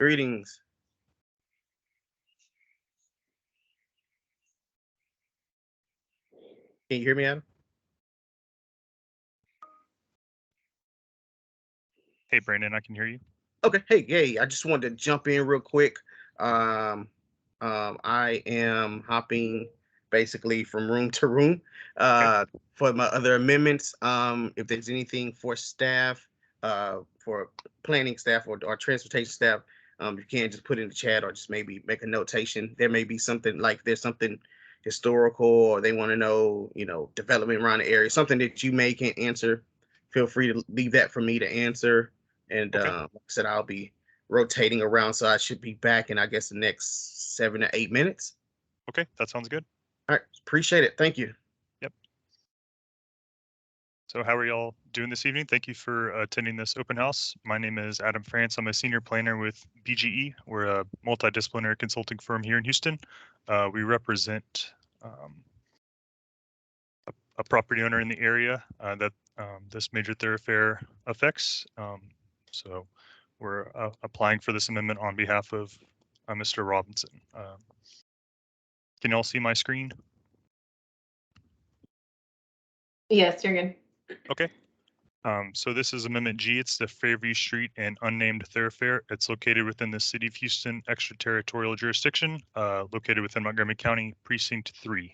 Greetings. Can you hear me, Adam? Hey, Brandon, I can hear you. Okay. Hey, I just wanted to jump in real quick. I am hopping basically from room to room for my other amendments. If there's anything for staff, for planning staff or transportation staff, you can just put in the chat or just maybe make a notation. There may be something like there's something historical or they want to know, development around the area, something that you may can't answer. Feel free to leave that for me to answer. And like I said, I'll be rotating around, so I should be back in, I guess, the next 7 to 8 minutes. Okay, that sounds good. All right, appreciate it. Thank you. Yep. So how are y'all doing this evening? Thank you for attending this open house. My name is Adam France. I'm a senior planner with BGE. We're a multidisciplinary consulting firm here in Houston. We represent a property owner in the area that this major thoroughfare affects. So we're applying for this amendment on behalf of Mr. Robinson. Can y'all see my screen? Yes, you're good. Okay. So this is Amendment G. It's the Fairview Street and Unnamed Thoroughfare. It's located within the City of Houston extraterritorial jurisdiction, located within Montgomery County, Precinct 3.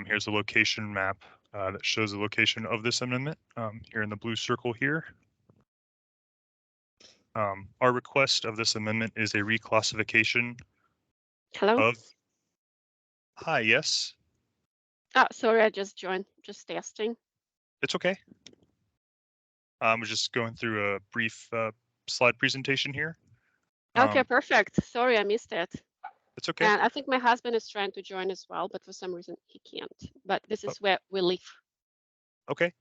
Here's a location map that shows the location of this amendment here in the blue circle here. Our request of this amendment is a reclassification. Hello? Hi, yes. Oh, sorry, I just joined, just testing. It's okay. We're just going through a brief slide presentation here. Okay, perfect. Sorry, I missed it. It's okay. And I think my husband is trying to join as well, but for some reason he can't. But this is where we live. Okay.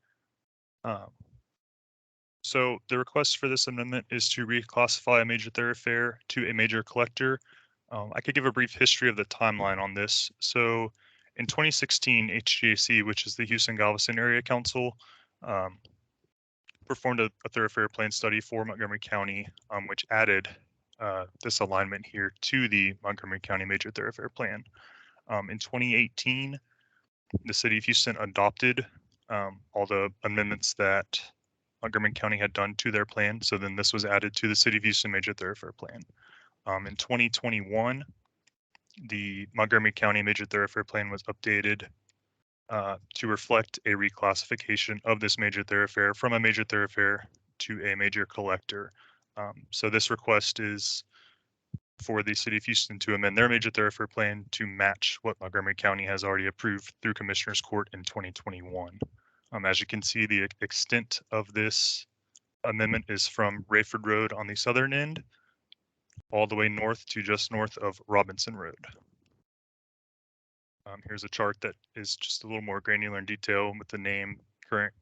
So the request for this amendment is to reclassify a major thoroughfare to a major collector. I could give a brief history of the timeline on this. So in 2016, HGAC, which is the Houston Galveston Area Council, performed a thoroughfare plan study for Montgomery County, which added this alignment here to the Montgomery County Major Thoroughfare Plan. In 2018, the City of Houston adopted all the amendments that Montgomery County had done to their plan. So then this was added to the City of Houston Major Thoroughfare Plan. In 2021, the Montgomery County Major Thoroughfare Plan was updated to reflect a reclassification of this major thoroughfare from a major thoroughfare to a major collector. So this request is for the City of Houston to amend their major thoroughfare plan to match what Montgomery County has already approved through Commissioner's Court in 2021. As you can see, the extent of this amendment is from Rayford Road on the southern end all the way north to just north of Robinson Road. Here's a chart that is just a little more granular in detail with the name, current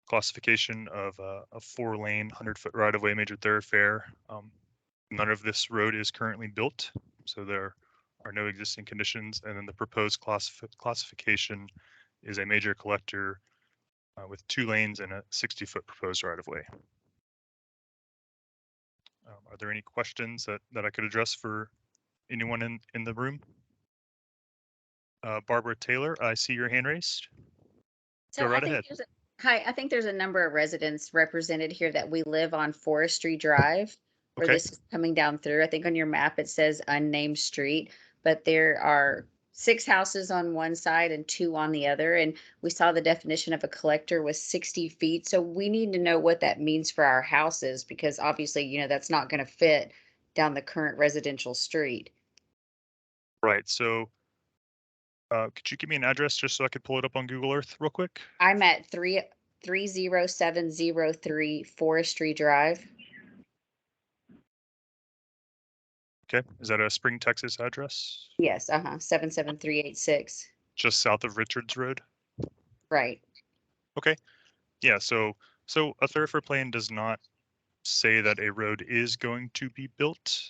classification of a 4-lane, 100-foot right-of-way major thoroughfare. None of this road is currently built, so there are no existing conditions. And then the proposed classification is a major collector with 2 lanes and a 60-foot proposed right-of-way. Are there any questions that I could address for anyone in the room? Barbara Taylor, I see your hand raised. So Go right I think ahead. I think there's a number of residents represented here that we live on Forestry Drive, where Okay. this is coming down through. I think on your map it says unnamed street, but there are 6 houses on one side and 2 on the other. And we saw the definition of a collector was 60 feet. So we need to know what that means for our houses, because obviously, you know, that's not going to fit down the current residential street. Right. So could you give me an address just so I could pull it up on Google Earth real quick? I'm at 30703 Forestry Drive. Okay. Is that a Spring, Texas address? Yes, 77386. Just south of Richards Road? Right. Okay. Yeah, so a thoroughfare plan does not say that a road is going to be built.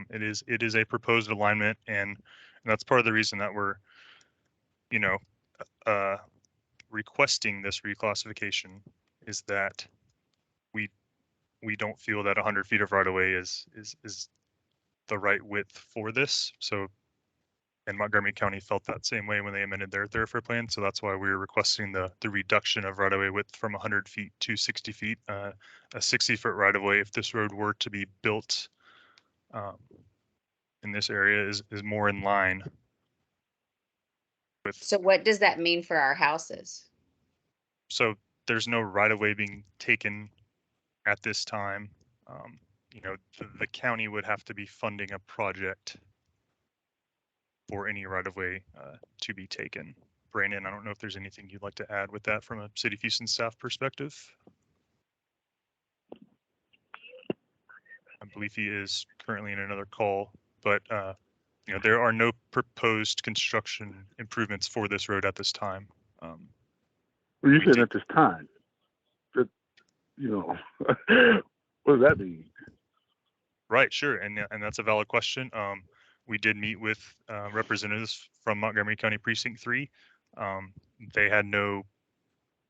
It is a proposed alignment, and that's part of the reason that we're, you know, requesting this reclassification, is that we don't feel that 100 feet of right of way is the right width for this. So, and Montgomery County felt that same way when they amended their thoroughfare plan. So that's why we were requesting the reduction of right of way width from 100 feet to 60 feet. A 60-foot right of way, if this road were to be built in this area, is more in line with. So what does that mean for our houses? So there's no right of way being taken at this time. You know, the county would have to be funding a project for any right of way to be taken. Brandon, I don't know if there's anything you'd like to add with that from a City of Houston staff perspective. I believe he is currently in another call, but you know, there are no proposed construction improvements for this road at this time. Well, you said at this time. That, you know, what does that mean? Right, sure, and that's a valid question. We did meet with representatives from Montgomery County Precinct 3. They had no,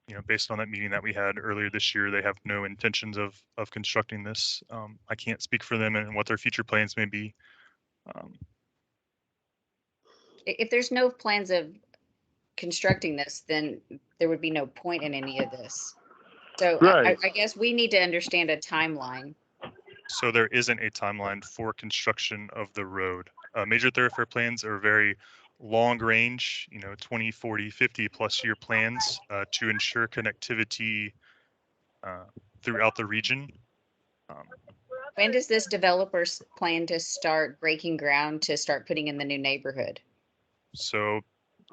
you know, based on that meeting that we had earlier this year, they have no intentions of constructing this. I can't speak for them and what their future plans may be. If there's no plans of constructing this, then there would be no point in any of this. So Right. I guess we need to understand a timeline. So there isn't a timeline for construction of the road. Major thoroughfare plans are very long range, you know, 20, 40, 50 plus year plans to ensure connectivity throughout the region. When does this developer's plan to start breaking ground to start putting in the new neighborhood? So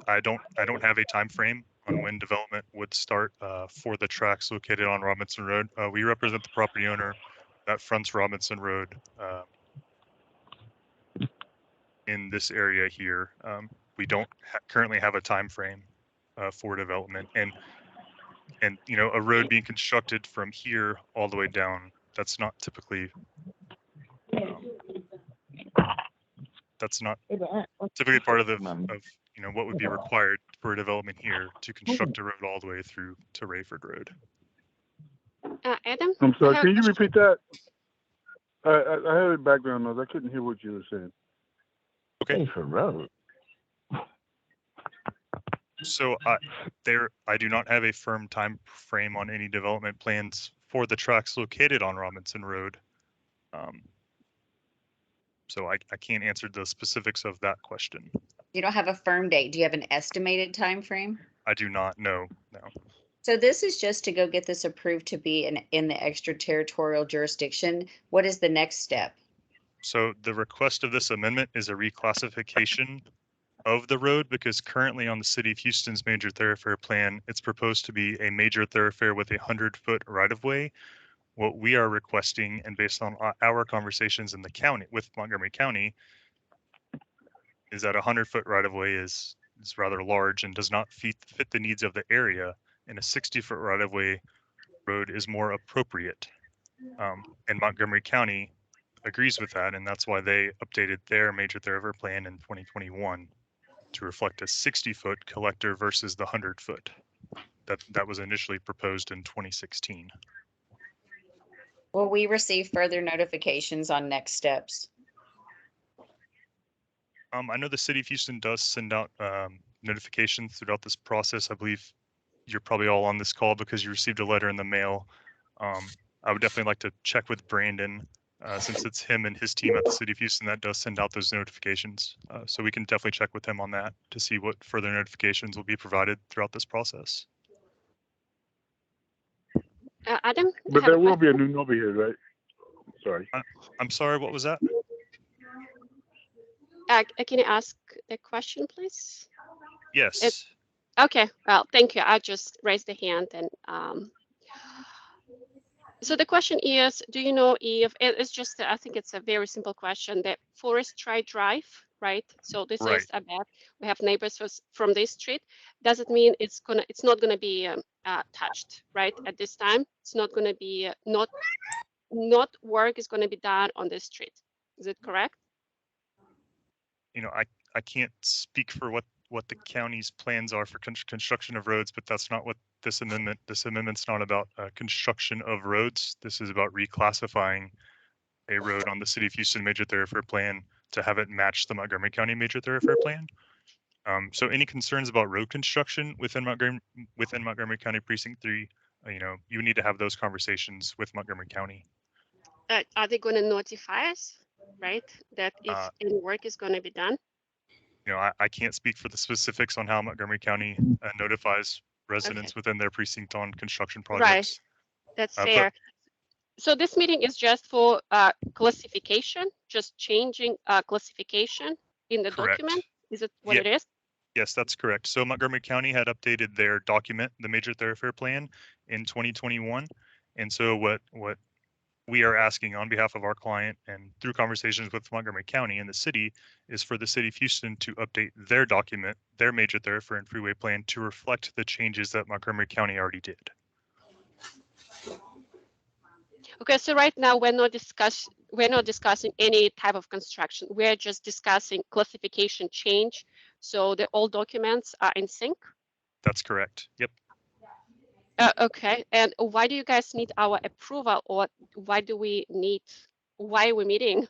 I don't have a time frame on when development would start for the tracks located on Robinson Road. We represent the property owner that fronts Robinson Road in this area here. We don't currently have a time frame for development, and you know, a road being constructed from here all the way down, that's not typically part of you know, what would be required for a development here to construct a road all the way through to Rayford Road. Adam? I'm sorry, can you repeat that? I had a background noise. I couldn't hear what you were saying. Okay. For road. So I do not have a firm time frame on any development plans for the tracks located on Robinson Road. So I can't answer the specifics of that question. You don't have a firm date. Do you have an estimated time frame? I do not know, no. So this is just to go get this approved to be in the extraterritorial jurisdiction. What is the next step? So the request of this amendment is a reclassification of the road, because currently on the City of Houston's major thoroughfare plan, it's proposed to be a major thoroughfare with a 100-foot right-of-way. What we are requesting, and based on our conversations in the county with Montgomery County, is that 100-foot right-of-way is rather large and does not fit the needs of the area, and a 60-foot right-of-way road is more appropriate. And Montgomery County agrees with that, and that's why they updated their major thoroughfare plan in 2021 to reflect a 60-foot collector versus the 100-foot that was initially proposed in 2016. Will we receive further notifications on next steps? I know the city of Houston does send out notifications throughout this process. I believe you're probably all on this call because you received a letter in the mail. I would definitely like to check with Brandon since it's him and his team at the city of Houston that does send out those notifications. So we can definitely check with him on that to see what further notifications will be provided throughout this process. Adam? But there will be a new number here, right? Sorry. I'm sorry, what was that? Can you ask the question, please? Yes. Okay, well, thank you. I just raised the hand and so the question is, do you know if it's just, I think it's a very simple question, that Forestry Drive, right? So this Right. is about, we have neighbors from this street. Does it mean it's not gonna be touched, right? At this time, it's not gonna be, not work is gonna be done on this street. Is it correct? You know, I can't speak for what the county's plans are for construction of roads, but that's not what this amendment's not about construction of roads. This is about reclassifying a road on the City of Houston Major Thoroughfare Plan to have it match the Montgomery County Major Thoroughfare Plan. So any concerns about road construction within Montgomery County Precinct 3, you know, you need to have those conversations with Montgomery County. Are they going to notify us, right? That if any work is going to be done? You know, I can't speak for the specifics on how Montgomery County notifies residents within their precinct on construction projects. Right, that's fair. So this meeting is just for classification, just changing classification in the document? Is it what it is? Yes, that's correct. So Montgomery County had updated their document, the Major Thoroughfare Plan, in 2021. And so what we are asking on behalf of our client and through conversations with Montgomery County and the city is for the city of Houston to update their document, their Major Thoroughfare and Freeway Plan to reflect the changes that Montgomery County already did. Okay, so right now we're not discussing any type of construction. We're just discussing classification change. So the all documents are in sync? That's correct. Yep. Okay, and why do you guys need our approval, or why are we meeting?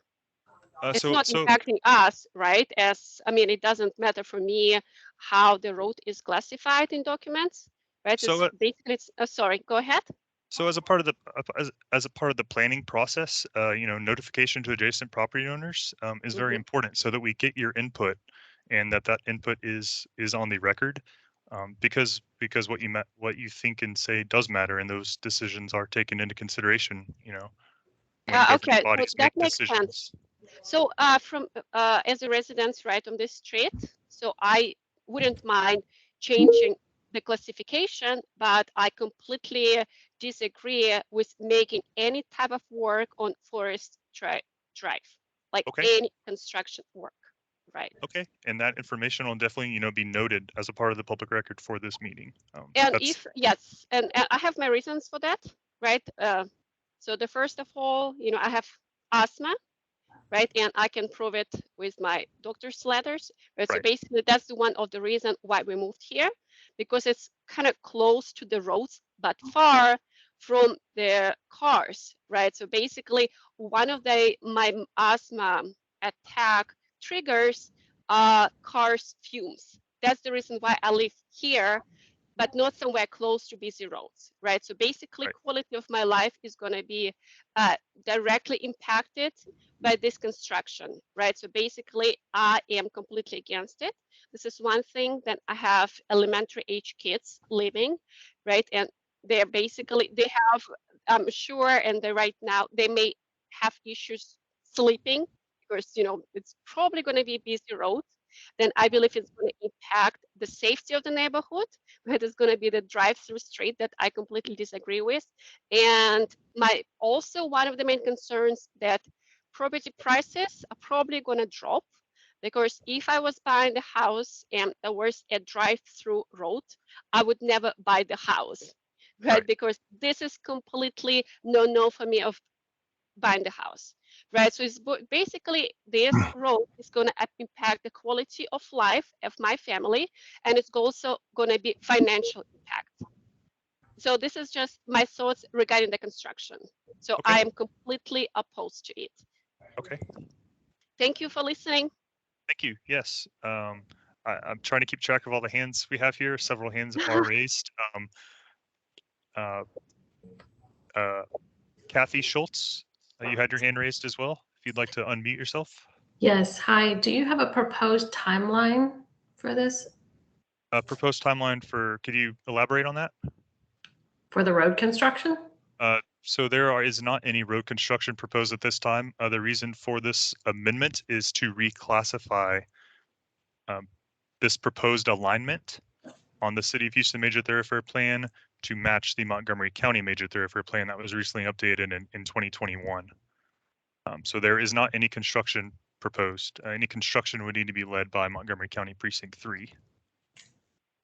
It's not impacting us, right? I mean, it doesn't matter for me how the road is classified in documents, right? So basically, sorry, go ahead. So as a part of the planning process, you know, notification to adjacent property owners is very important so that we get your input and that input is on the record. Because what you think and say does matter, and those decisions are taken into consideration. You know, when governing bodies make decisions. So from as a resident right on this street, so I wouldn't mind changing the classification, but I completely disagree with making any type of work on Forest Drive, like any construction work. Right. Okay, and that information will definitely, you know, be noted as a part of the public record for this meeting. And and I have my reasons for that, right? So the first of all, you know, I have asthma, right? And I can prove it with my doctor's letters. Right? So basically, that's one of the reasons why we moved here, because it's kind of close to the roads, but far from the cars, right? So basically, one of my asthma attack triggers cars fumes. That's the reason why I live here, but not somewhere close to busy roads, right? So basically, quality of my life is going to be directly impacted by this construction, right? So basically, I am completely against it. This is one thing. That I have elementary age kids living, right? And they have, I'm sure, and right now they may have issues sleeping because, you know, it's probably going to be busy roads. Then I believe it's going to impact the safety of the neighborhood. It is going to be the drive-through street that I completely disagree with. And also one of the main concerns that property prices are probably going to drop. Because if I was buying the house and there was a drive-through road, I would never buy the house, right? Right. Because this is completely no for me of buying the house, right? So it's basically this road is going to impact the quality of life of my family, and it's also going to be financial impact. So this is just my thoughts regarding the construction. So Okay. I am completely opposed to it. Okay. Thank you for listening. Thank you. Yes. I'm trying to keep track of all the hands we have here. Several hands are raised. Kathy Schultz, you had your hand raised as well. If you'd like to unmute yourself. Yes, hi. Do you have a proposed timeline for this, Proposed timeline for, could you elaborate on that? for the road construction? So there is not any road construction proposed at this time. The reason for this amendment is to reclassify this proposed alignment on the City of Houston Major Thoroughfare Plan to match the Montgomery County Major Thoroughfare Plan that was recently updated in 2021. So there is not any construction proposed. Any construction would need to be led by Montgomery County Precinct 3.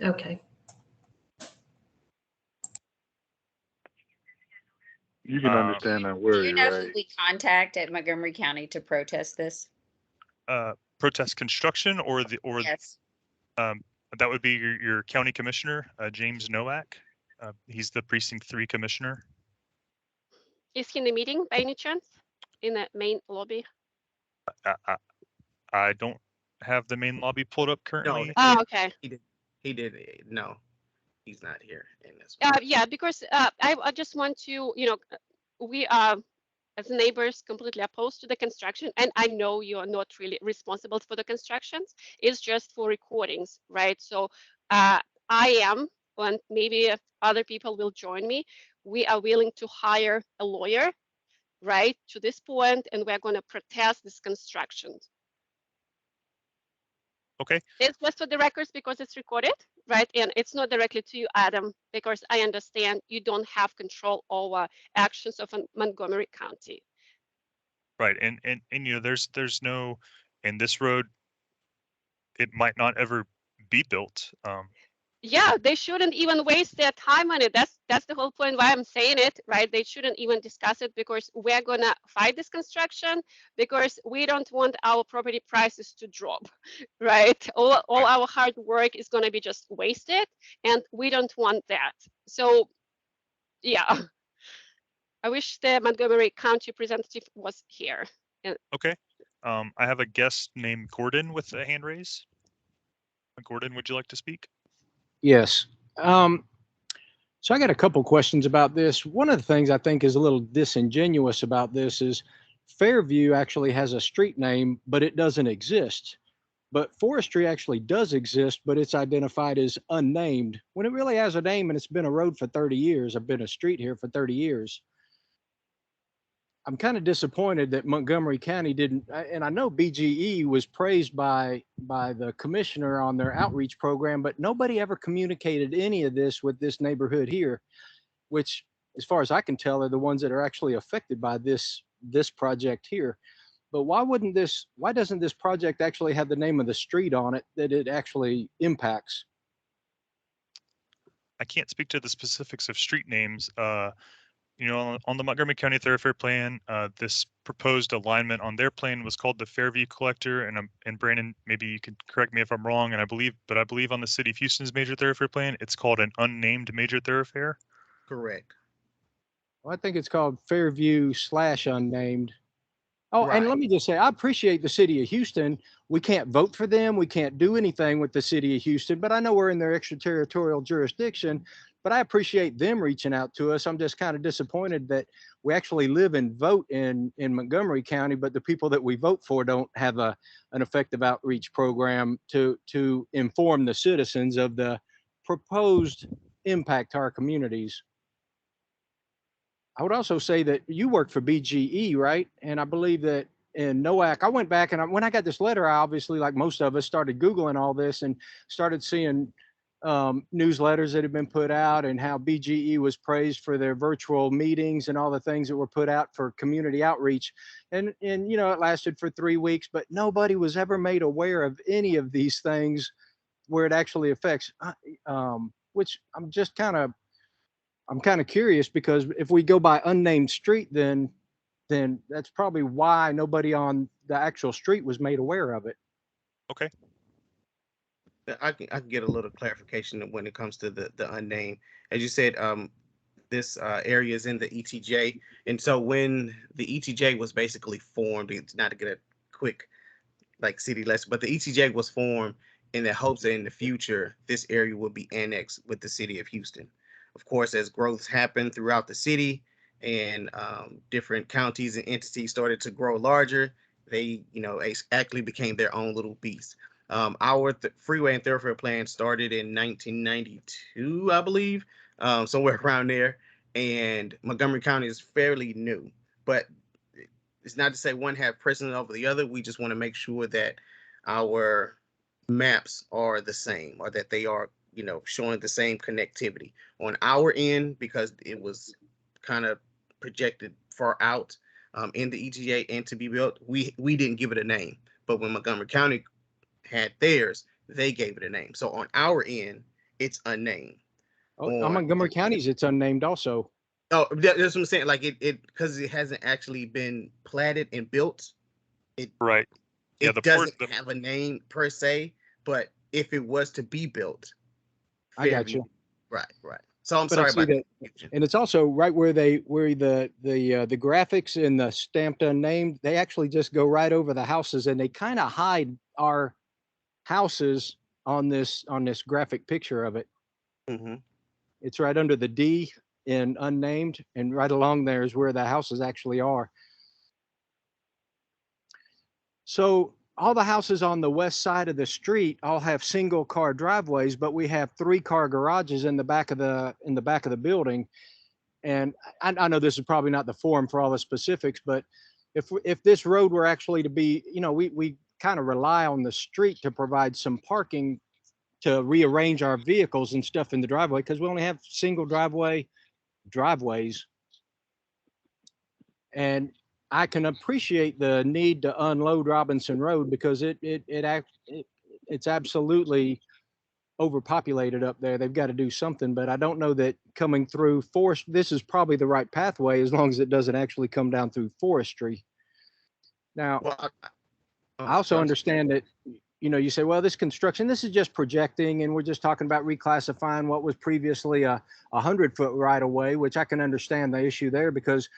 Okay. You can understand that Do worry, you know right? who we contact at Montgomery County to protest this? Protest construction or the Yes. that would be your county commissioner, James Nowak. He's the Precinct 3 commissioner. Is he in the meeting by any chance? In the main lobby? I don't have the main lobby pulled up currently. Oh, okay. He did. No, he's not here in this. Yeah, because I just want to, we are as neighbors completely opposed to the construction, and I know you are not really responsible for the constructions. It's just for recordings, right? So I am, and maybe other people will join me. We are willing to hire a lawyer, right, to this point, and we're going to protest this construction. Okay. It's just for the records because it's recorded, right? And it's not directly to you, Adam, because I understand you don't have control over actions of Montgomery County. Right, and there's no, and this road, it might not ever be built. Yeah, they shouldn't even waste their time on it. That's the whole point why I'm saying it, right? They shouldn't even discuss it because we're gonna fight this construction because we don't want our property prices to drop, right? All our hard work is gonna be just wasted, and we don't want that. So, yeah, I wish the Montgomery County representative was here. Okay. I have a guest named Gordon with a hand raise. Gordon, would you like to speak? Yes. So I got a couple questions about this. One of the things I think is a little disingenuous about this is Fairview actually has a street name, but it doesn't exist. But Forestry actually does exist, but it's identified as unnamed when it really has a name and it's been a road for 30 years. I've been a street here for 30 years. I'm kind of disappointed that Montgomery County didn't, and I know BGE was praised by the commissioner on their outreach program, but nobody ever communicated any of this with this neighborhood here, which, as far as I can tell, are the ones that are actually affected by this project here. But why doesn't this project actually have the name of the street on it that it actually impacts? I can't speak to the specifics of street names. On the Montgomery County Thoroughfare Plan, this proposed alignment on their plan was called the Fairview Collector, and Brandon, maybe you could correct me if I'm wrong, and I believe on the City of Houston's Major Thoroughfare Plan, it's called an unnamed Major Thoroughfare. Correct. Well, I think it's called Fairview/unnamed. Oh, Right. and let me just say, I appreciate the City of Houston. We can't vote for them. We can't do anything with the City of Houston, but I know we're in their extraterritorial jurisdiction. But I appreciate them reaching out to us. I'm just kind of disappointed that we actually live and vote in Montgomery County, but the people that we vote for don't have an effective outreach program to inform the citizens of the proposed impact to our communities. I would also say that you work for BGE, right? And I believe that in Nowak, I went back and when I got this letter, I obviously, like most of us, started Googling all this and started seeing newsletters that have been put out, and how BGE was praised for their virtual meetings and all the things that were put out for community outreach. And you know, it lasted for 3 weeks, but nobody was ever made aware of any of these things where it actually affects, which I'm kind of curious, because if we go by unnamed street, then that's probably why nobody on the actual street was made aware of it. Okay. I can get a little clarification when it comes to the unnamed. As you said, this area is in the ETJ, and so when the ETJ was basically formed, it's not to get a quick like city lesson, but the ETJ was formed in the hopes that in the future this area will be annexed with the city of Houston. Of course, as growth happened throughout the city and different counties and entities started to grow larger, they, you know, actually became their own little beast. Our freeway and thoroughfare plan started in 1992, I believe, somewhere around there. And Montgomery County is fairly new, but it's not to say one have precedent over the other. We just want to make sure that our maps are the same, or that they are, you know, showing the same connectivity on our end, because it was kind of projected far out in the ETA and to be built. We didn't give it a name, but when Montgomery County had theirs, they gave it a name. So on our end, it's unnamed. On Montgomery County's, it's unnamed also. Oh, that's what I'm saying. Like it because it hasn't actually been platted and built. Right. Yeah, It doesn't have a name per se, but if it was to be built, I got you. Right. So I'm But sorry I see about that. And it's also right where the graphics in the stamped unnamed, they actually just go right over the houses, and they kind of hide our houses on this graphic picture of it. Mm-hmm. It's right under the D in unnamed, and right along there is where the houses actually are. So all the houses on the west side of the street all have single car driveways, but we have 3-car garages in the back of the building. And I know this is probably not the forum for all the specifics, but if this road were actually to be, you know, we kind of rely on the street to provide some parking to rearrange our vehicles and stuff in the driveway, because we only have single driveways. And I can appreciate the need to unload Robinson Road, because it's absolutely overpopulated up there. They've got to do something, but I don't know that coming through Forest, this is probably the right pathway, as long as it doesn't actually come down through forestry. Now, I also understand that, you know, you say, well, this construction, this is just projecting, and we're just talking about reclassifying what was previously a 100-foot right of way, which I can understand the issue there, because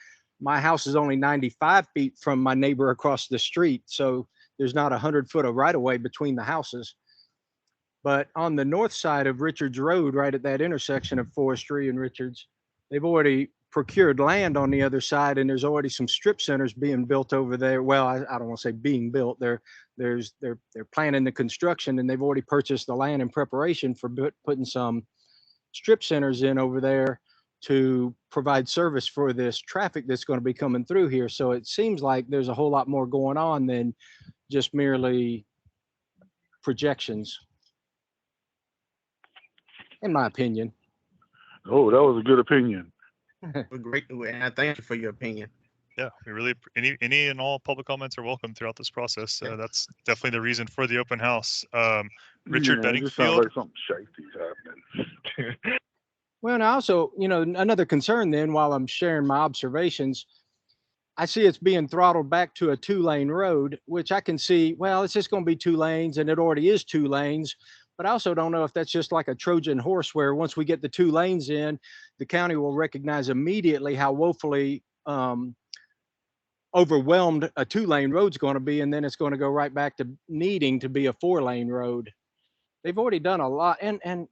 my house is only 95 feet from my neighbor across the street. So there's not 100-foot of right of way between the houses. But on the north side of Richards Road, right at that intersection of Forestry and Richards, they've already procured land on the other side, and there's already some strip centers being built over there. Well, I don't want to say being built. They're planning the construction, and they've already purchased the land in preparation for putting some strip centers in over there to provide service for this traffic that's going to be coming through here. So it seems like there's a whole lot more going on than just merely projections, in my opinion. Oh, that was a good opinion. Great, and I thank you for your opinion. Yeah, we really, any and all public comments are welcome throughout this process. That's definitely the reason for the open house. Richard It just sounds Beddingfield. like something shaky's happening. Well, and also, you know, another concern then, while I'm sharing my observations, I see it's being throttled back to a 2-lane road, which I can see, well, it's just going to be 2 lanes, and it already is 2 lanes. But I also don't know if that's just like a Trojan horse, where once we get the 2 lanes in, the county will recognize immediately how woefully overwhelmed a 2-lane road's going to be, and then it's going to go right back to needing to be a 4-lane road. They've already done a lot, and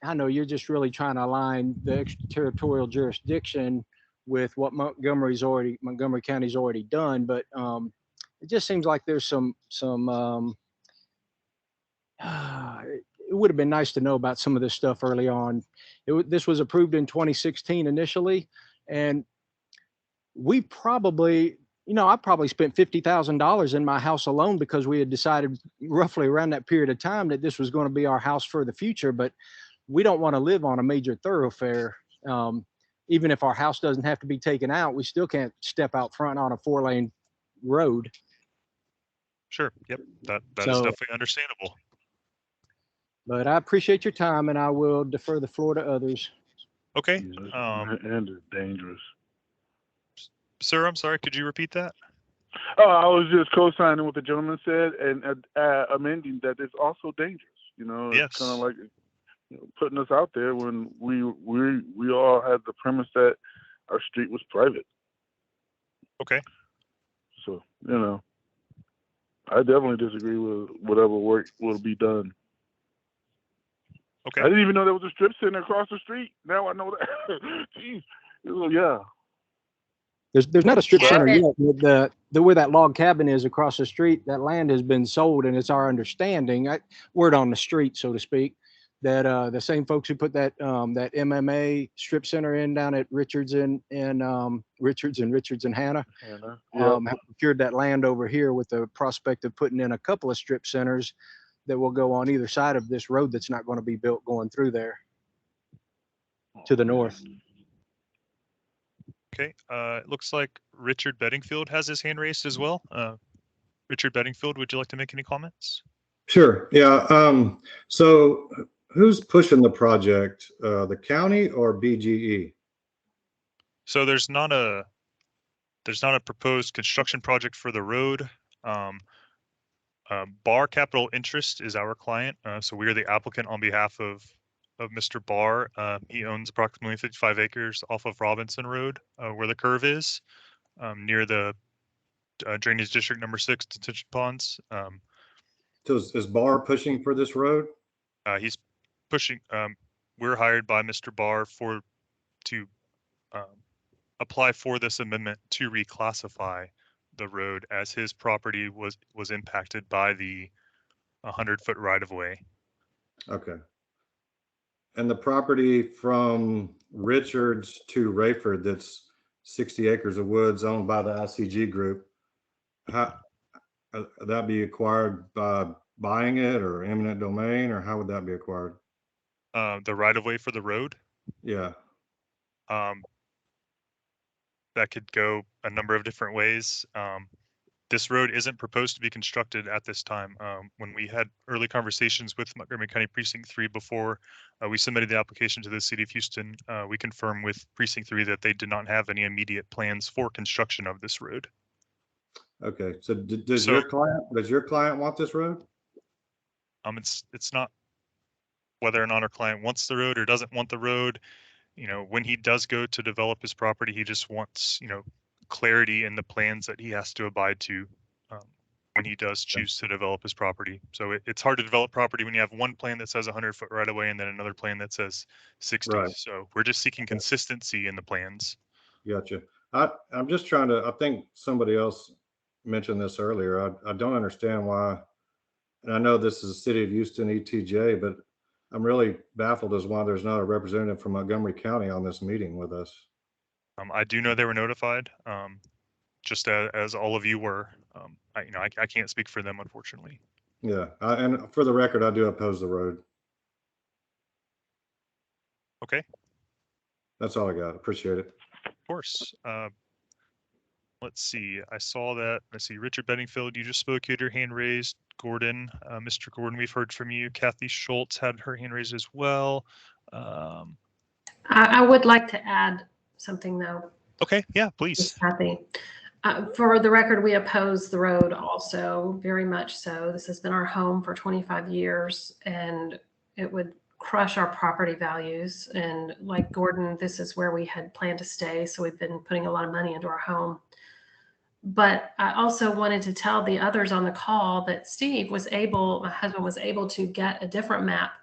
I know you're just really trying to align the extraterritorial jurisdiction with what Montgomery County's already done, but it just seems like there's some it would have been nice to know about some of this stuff early on. This was approved in 2016 initially, and we probably, I probably spent $50,000 in my house alone because we had decided roughly around that period of time that this was going to be our house for the future. But we don't want to live on a major thoroughfare. Even if our house doesn't have to be taken out, we still can't step out front on a 4-lane road. Sure. Yep. That is So- definitely understandable. But I appreciate your time, and I will defer the floor to others. Okay. And it's dangerous. Sir, I'm sorry. Could you repeat that? Oh, I was just co-signing what the gentleman said and amending that it's also dangerous. Yes. It's kind of like putting us out there when we all had the premise that our street was private. Okay. So I definitely disagree with whatever work will be done. Okay. I didn't even know there was a strip center across the street. Now I know that. Jeez. Yeah. There's not a strip Yeah, center but- yet. The where that log cabin is across the street, that land has been sold, and it's our understanding, word on the street, so to speak, that the same folks who put that that MMA strip center in down at Richards and Richards and Hannah have procured that land over here with the prospect of putting in a couple of strip centers that will go on either side of this road that's not going to be built going through there to the north. Okay. It looks like Richard Bedingfield has his hand raised as well. Richard Bedingfield, would you like to make any comments? Sure. Yeah. So who's pushing the project, the county or BGE? So there's not a proposed construction project for the road. Barr Capital Interest is our client. So we are the applicant on behalf of Mr. Barr. He owns approximately 55 acres off of Robinson Road, where the curve is, near the Drainage District number 6 detention ponds. So is Barr pushing for this road? He's pushing. We're hired by Mr. Barr to apply for this amendment to reclassify the road as his property was impacted by the 100-foot right-of-way. Okay. And the property from Richards to Rayford, that's 60 acres of woods owned by the ICG group, how that be acquired by buying it or eminent domain, or how would that be acquired? The right-of-way for the road, Yeah. that could go a number of different ways. This road isn't proposed to be constructed at this time. When we had early conversations with Montgomery County Precinct 3 before we submitted the application to the City of Houston, we confirmed with Precinct 3 that they did not have any immediate plans for construction of this road. Okay. So does your client want this road? It's not whether or not our client wants the road or doesn't want the road. When he does go to develop his property, he just wants, clarity in the plans that he has to abide to when he does choose to develop his property. So it's hard to develop property when you have one plan that says 100-foot right away and then another plan that says 60. Right. So we're just seeking consistency in the plans. Gotcha. I'm just trying to, I think somebody else mentioned this earlier. I don't understand why, and I know this is City of Houston ETJ, but I'm really baffled as why there's not a representative from Montgomery County on this meeting with us. I do know they were notified, just as all of you were. I can't speak for them, unfortunately. Yeah, and for the record, I do oppose the road. Okay. That's all I got. Appreciate it. Of course. Let's see. I saw that. Let's see. Richard Bedingfield, you just spoke. You had your hand raised. Gordon, Mr. Gordon, we've heard from you. Kathy Schultz had her hand raised as well. I would like to add something though. Okay. Yeah, please. Kathy. For the record, we oppose the road also, very much so. This has been our home for 25 years and it would crush our property values. And like Gordon, this is where we had planned to stay. So we've been putting a lot of money into our home. But I also wanted to tell the others on the call that my husband was able to get a different map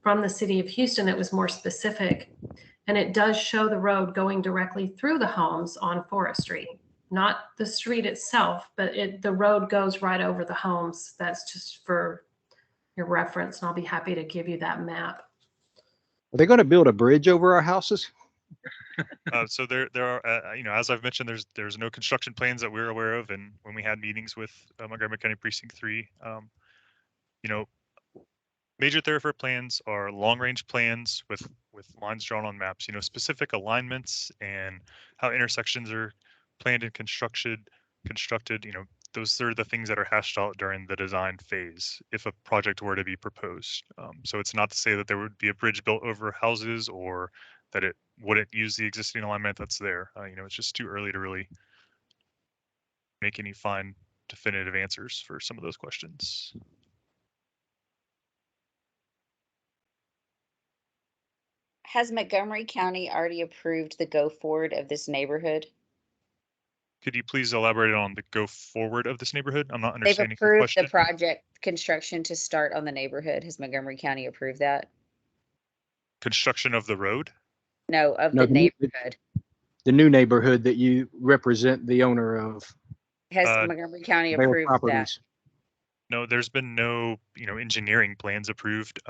from the City of Houston that was more specific. And it does show the road going directly through the homes on Forest Street, not the street itself, but the road goes right over the homes. That's just for your reference. And I'll be happy to give you that map. Are they going to build a bridge over our houses? So there are, as I've mentioned, there's no construction plans that we're aware of, and when we had meetings with Montgomery County Precinct 3, major thoroughfare plans are long-range plans with lines drawn on maps. Specific alignments and how intersections are planned and constructed. Those are the things that are hashed out during the design phase if a project were to be proposed. So it's not to say that there would be a bridge built over houses or that it wouldn't use the existing alignment that's there. It's just too early to really make any fine definitive answers for some of those questions. Has Montgomery County already approved the go forward of this neighborhood? Could you please elaborate on the go forward of this neighborhood? I'm not They've understanding the approved the question. project construction to start on the neighborhood. Has Montgomery County approved that? Construction of the road? No, of No, the neighborhood. the new neighborhood that you represent the owner of. Has Uh, Montgomery County Their approved that? properties. No, there's been no, engineering plans approved.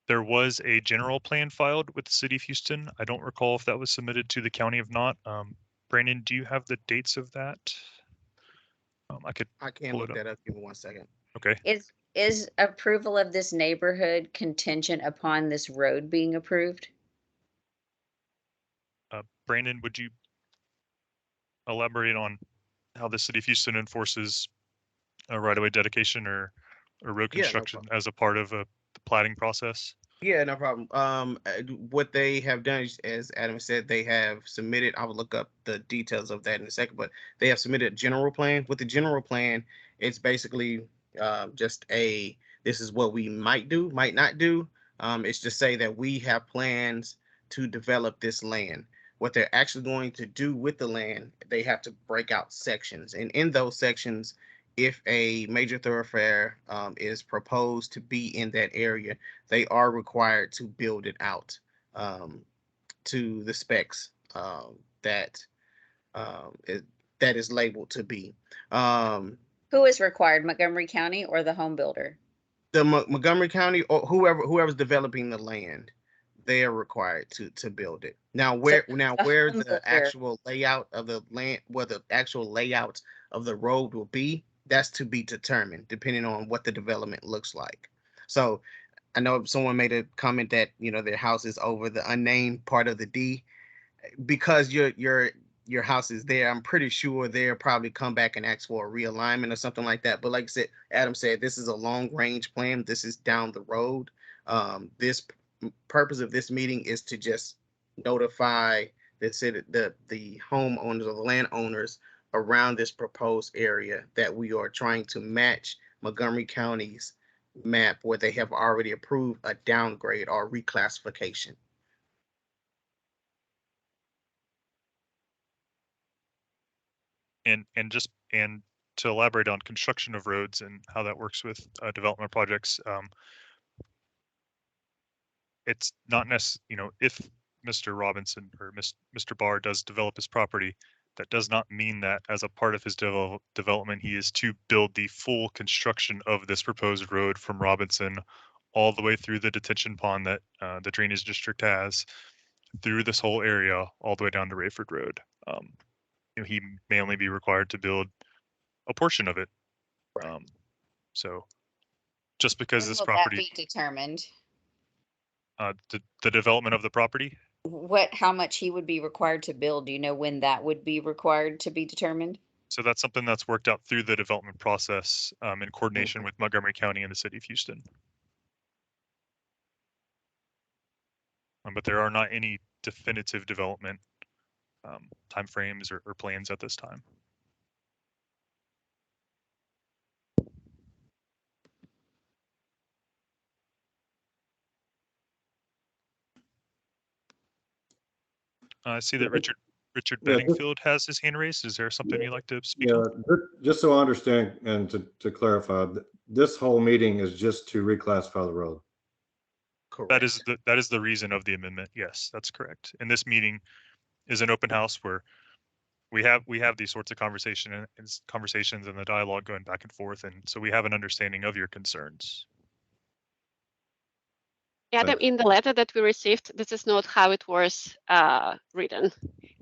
There was a general plan filed with the city of Houston. I don't recall if that was submitted to the county of not. Brandon, do you have the dates of that? I can pull it look up. that up. Give me 1 second. Okay. Is approval of this neighborhood contingent upon this road being approved? Brandon, would you elaborate on how the city of Houston enforces a right-of-way dedication or road Yeah, no construction problem. as a part of the platting process? Yeah, no problem. What they have done is, as Adam said, they have submitted. I will look up the details of that in a second, but they have submitted a general plan. With the general plan, it's basically just this is what we might do, might not do. It's to say that we have plans to develop this land. What they're actually going to do with the land, they have to break out sections, and in those sections, if a major thoroughfare is proposed to be in that area, they are required to build it out to the specs that that is labeled to be. Who is required, Montgomery County or the home builder? The Montgomery County or whoever's developing the land, they are required to build it. Now where the where home the builder- actual layout of the land, where the actual layout of the road will be, that's to be determined depending on what the development looks like. So I know someone made a comment that their house is over the unnamed part of the D. Because your house is there, I'm pretty sure they'll probably come back and ask for a realignment or something like that. But like I said, Adam said, this is a long range plan. This is down the road. This purpose of this meeting is to just notify the homeowners or the landowners around this proposed area that we are trying to match Montgomery County's map where they have already approved a downgrade or reclassification. And to elaborate on construction of roads and how that works with development projects, it's not necessary, if Mr. Robinson or Mr. Barr does develop his property, that does not mean that as a part of his development, he is to build the full construction of this proposed road from Robinson all the way through the detention pond that the drainage district has, through this whole area, all the way down to Rayford Road. He may only be required to build a portion of it. So just because When this will property, that be determined? the development of the property, How much he would be required to build? Do you know when that would be required to be determined? so that's something that's worked out through the development process in coordination with Montgomery County and the city of Houston. But there are not any definitive development timeframes or plans at this time. I see that Richard Yeah, Bedingfield has his hand raised. Is there something you'd like to speak Yeah, on? just so I understand and to clarify, this whole meeting is just to reclassify the road. Correct. That is the reason of the amendment. Yes, that's correct. And this meeting is an open house where we have these sorts of conversations and the dialogue going back and forth, and so we have an understanding of your concerns. Adam, Thanks. in the letter that we received, this is not how it was written,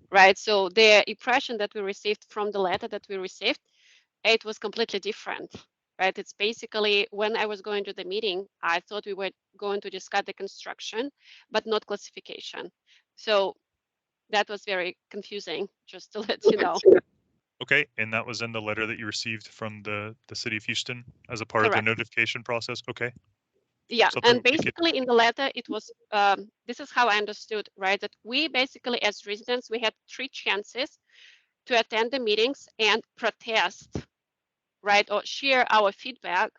right? So the impression that we received from the letter that we received, it was completely different, right? It's basically when I was going to the meeting, I thought we were going to discuss the construction, but not classification. So that was very confusing, just to let you know. Okay, and that was in the letter that you received from the city of Houston as a part of Correct. the notification process. Okay. Yeah, Something and we can- basically in the letter, it was, this is how I understood, right? That we basically, as residents, we had 3 chances to attend the meetings and protest, right? Or share our feedback,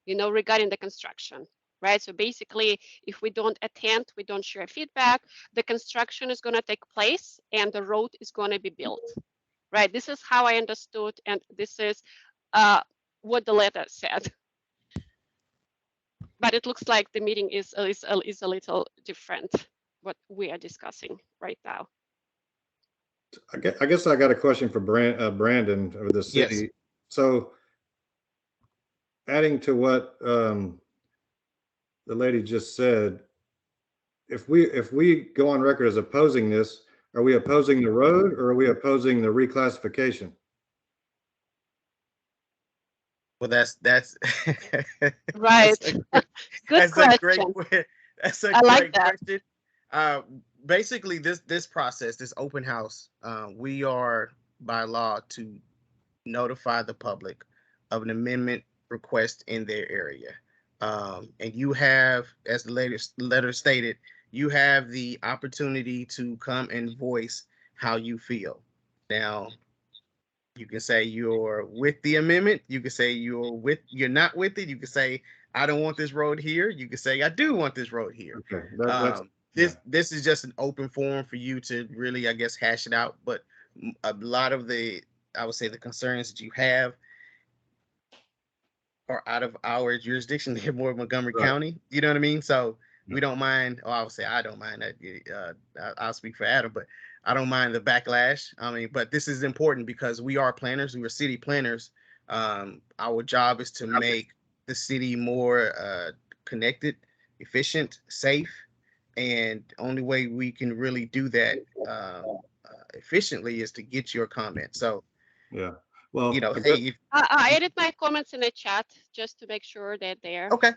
regarding the construction, right? So basically, if we don't attend, we don't share feedback, the construction is going to take place and the road is going to be built, right? This is how I understood, and this is what the letter said. But it looks like the meeting is a little different, what we are discussing right now. I guess I got a question for Brandon of the city. Yes. So adding to what the lady just said, if we go on record as opposing this, are we opposing the road or are we opposing the reclassification? Well, that's Right. Good that's a great question. that's a I like great that. question. Basically, this process, this open house, we are by law to notify the public of an amendment request in their area. And you have, as the letter stated, you have the opportunity to come and voice how you feel. Now, you can say you're with the amendment. You can say you're not with it. You can say, I don't want this road here. You can say, I do want this road here. Okay, that's This is just an open forum for you to really, I guess, hash it out. But a lot of I would say the concerns that you have are out of our jurisdiction. They're more of Montgomery Right. County. You know what I mean? So we don't mind. I would say I don't mind that. I'll speak for Adam, but I don't mind the backlash. I mean, but this is important because we are planners. We are city planners. Our job is to make the city more connected, efficient, safe, and the only way we can really do that efficiently is to get your comment. So, yeah. Well, hey, I added my comments in the chat just to make sure that they're. okay.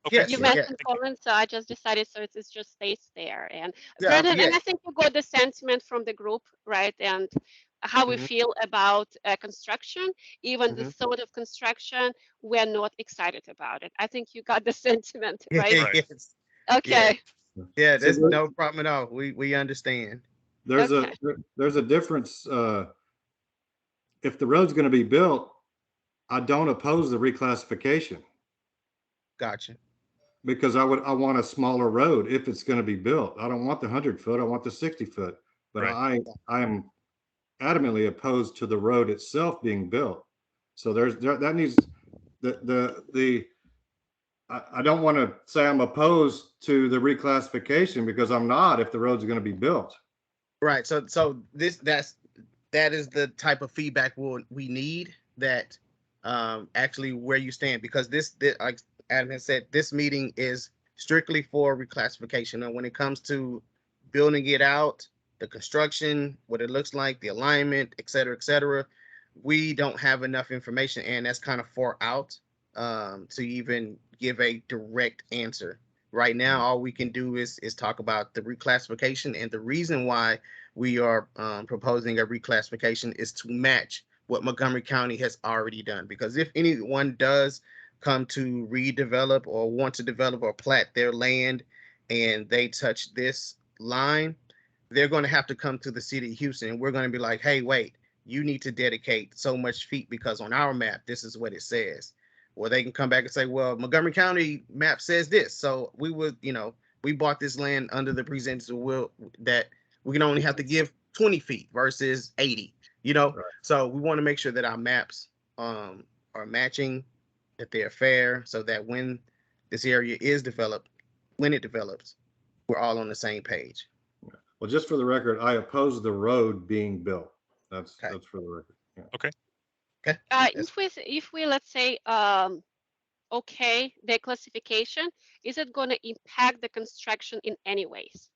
Okay. Yes, You yeah. mentioned comments, so I just decided so it just stays there. And Yeah, Brandon, yeah. and I think you got the sentiment from the group, right? And how we Mhm. feel about construction, even the Mhm. sort of construction, we're not excited about it. I think you got the sentiment, Yeah, right? Right. yes. Okay. Yeah, So there's no problem at all. We understand. there's Okay. there's a difference. If the road's going to be built, I don't oppose the reclassification Gotcha. because I want a smaller road if it's going to be built. I don't want the 100-foot. I want the 60-foot. But Right. I am adamantly opposed to the road itself being built. So that needs I don't want to say I'm opposed to the reclassification because I'm not if the road's going to be built. Right. So that is the type of feedback we need, that actually where you stand, because this like Adam has said, this meeting is strictly for reclassification. And when it comes to building it out, the construction, what it looks like, the alignment, et cetera, we don't have enough information, and that's kind of far out to even give a direct answer. Right now, all we can do is talk about the reclassification, and the reason why we are proposing a reclassification is to match what Montgomery County has already done. Because if anyone does come to redevelop or want to develop or plat their land and they touch this line, they're going to have to come to the city of Houston, and we're going to be like, hey, wait, you need to dedicate so much feet because on our map, this is what it says. Or they can come back and say, well, Montgomery County map says this. So we would, we bought this land under the presumption will that we can only have to give 20 feet versus 80, Right. So we want to make sure that our maps are matching, that they're fair, so that when this area is developed, when it develops, we're all on the same page. Well, just for the record, I oppose the road being built. That's Okay. for the record. Yeah. Okay. Okay. If we let's say okay the classification, is it going to impact the construction in any ways?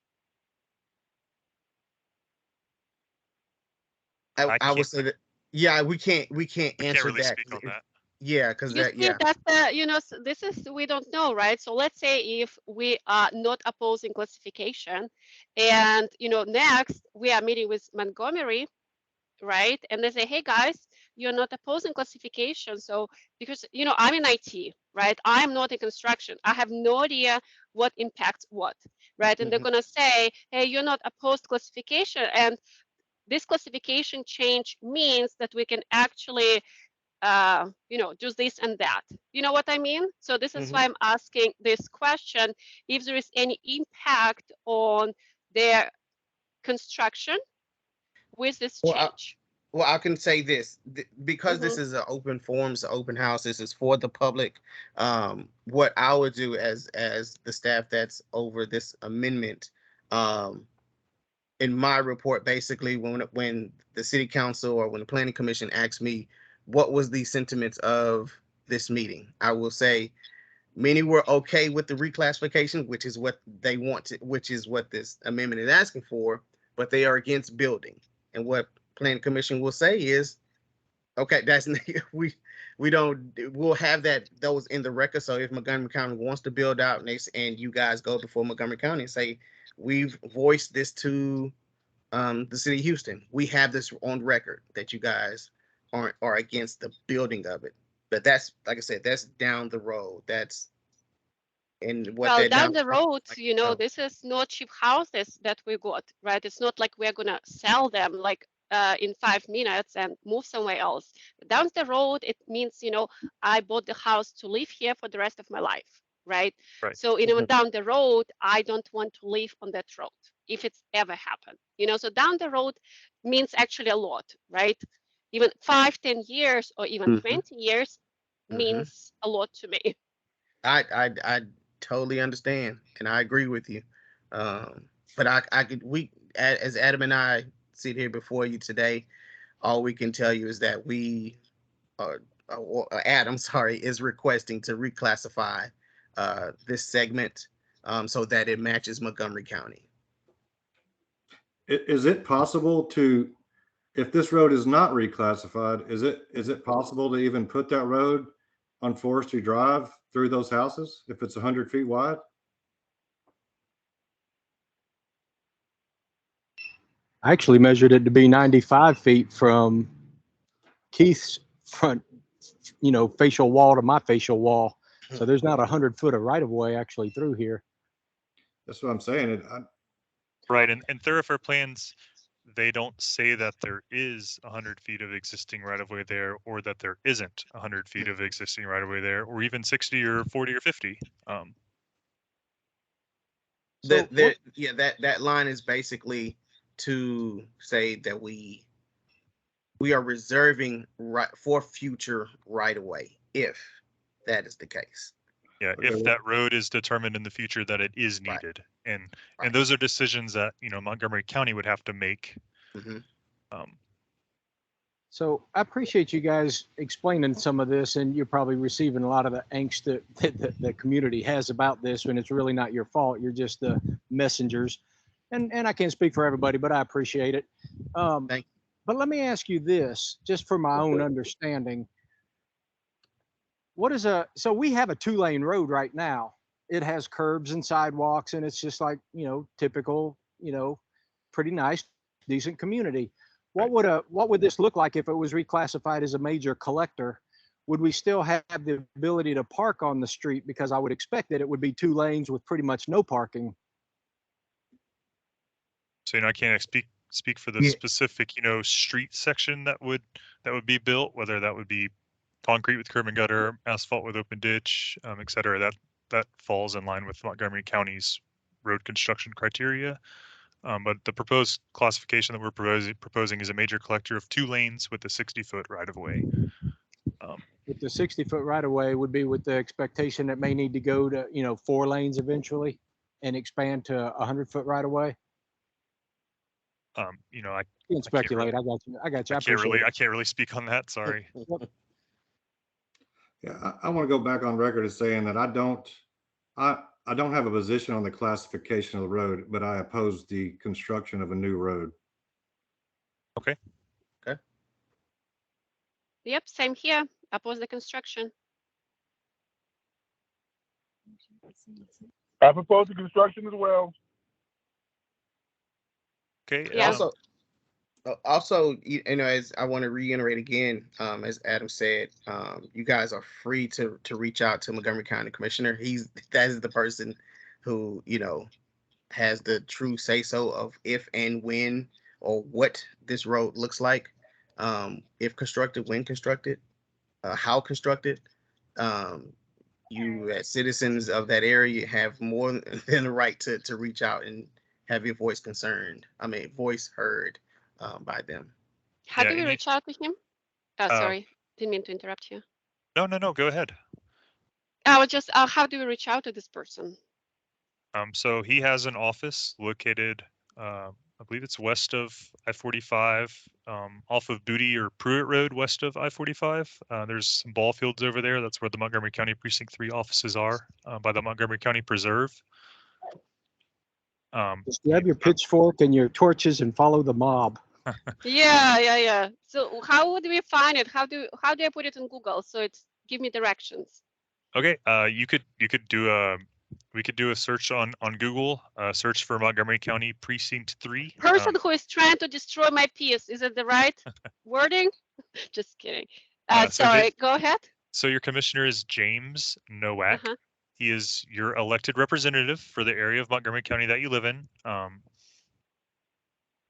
I can't- would say that, yeah, we can't We can't answer really that. speak on that. Yeah, because You that, see, yeah. that's the, this is, we don't know, right? So let's say if we are not opposing classification and, next we are meeting with Montgomery, right? And they say, hey guys, you're not opposing classification. So because, I'm in IT, right? I'm not in construction. I have no idea what impacts what, right? And they're Mhm. going to say, hey, you're not opposed classification. And this classification change means that we can actually do this and that. You know what I mean? So this is why I'm asking this question, if there is any impact on their construction with this Well, change. I can say this, because this Mhm. is an open forum, it's an open house, this is for the public. What I would do as the staff that's over this amendment, in my report, basically, when the city council or when the planning commission asked me what was the sentiments of this meeting, I will say many were okay with the reclassification, which is what they want to, which is what this amendment is asking for, but they are against building. And what planning commission will say is, okay, that's we don't, we'll have those in the record. So if Montgomery County wants to build out and you guys go before Montgomery County and say, we've voiced this to the city of Houston, we have this on record that you guys are against the building of it. But that's, like I said, that's down the road. That's, and what Well, that down down the the road, road, like, this is not cheap houses that we got, right? It's not like we're gonna sell them like in 5 minutes and move somewhere else. Down the road, it means, I bought the house to live here for the rest of my life, right? Right. So, down the road, I don't want to live on that road if it's ever happened. So down the road means actually a lot, right? Even 5, 10 years or even 20 years means a lot to me. I totally understand, and I agree with you. But I could, as Adam and I sit here before you today, all we can tell you is that we, Adam, sorry, is requesting to reclassify this segment, so that it matches Montgomery County. Is it possible to, if this road is not reclassified, is it possible to even put that road on Forestry Drive through those houses if it's 100 feet wide? I actually measured it to be 95 feet from Keith's front, facial wall to my facial wall. So there's not 100 foot of right of way actually through here. That's what I'm saying. Right, and thoroughfare plans, they don't say that there is 100 feet of existing right of way there, or that there isn't 100 feet of existing right of way there, or even 60 or 40 or 50. That line is basically to say that we are reserving right for future right of way if that is the case. Yeah, Okay. if that road is determined in the future that it is Right. needed, and Right. those are decisions that Montgomery County would have to make. So I appreciate you guys explaining some of this, and you're probably receiving a lot of the angst that the community has about this when it's really not your fault. You're just the messengers. And I can't speak for everybody, but I appreciate it. Thank you. But let me ask you this, just for my own understanding. So we have a 2-lane road right now. It has curbs and sidewalks, and it's just like, typical, pretty nice, decent community. What would this look like if it was reclassified as a major collector? Would we still have the ability to park on the street? Because I would expect that it would be 2 lanes with pretty much no parking. So I can't speak for the specific street section that would be built, whether that would be concrete with curb and gutter, asphalt with open ditch, et cetera. That falls in line with Montgomery County's road construction criteria. But the proposed classification that we're proposing is a major collector of 2 lanes with a 60-foot right of way. With the 60-foot right of way would be with the expectation that may need to go to 4 lanes eventually and expand to 100-foot right of way. I can't speculate. I got you. I can't really speak on that. Sorry. Yeah, I want to go back on record as saying that I don't have a position on the classification of the road, but I oppose the construction of a new road. Okay. Yep, same here. Oppose the construction. I propose the construction as well. Okay. Yeah. Also, you know, as I want to reiterate again, as Adam said, you guys are free to reach out to Montgomery County Commissioner. That is the person who, you know, has the true say so of if and when or what this road looks like, if constructed, when constructed, how constructed. You as citizens of that area have more than the right to reach out and have your voice heard by them. How Yeah, do we and you- reach out to him? Oh, sorry, didn't mean to interrupt you. No, go ahead. I was just, how do we reach out to this person? So he has an office located, I believe it's west of I-45, off of Booty or Pruitt Road, west of I-45. There's some ball fields over there. That's where the Montgomery County Precinct 3 offices are, by the Montgomery County Preserve. Just grab your pitchfork and your torches and follow the mob. Yeah. So how would we find it? How do I put it in Google so it's give me directions? Okay, we could do a search on Google, search for Montgomery County Precinct 3. Person who is trying to destroy my peace. Is it the right wording? Just kidding. Sorry, go ahead. So your commissioner is James Nowak. Uh-huh. He is your elected representative for the area of Montgomery County that you live in.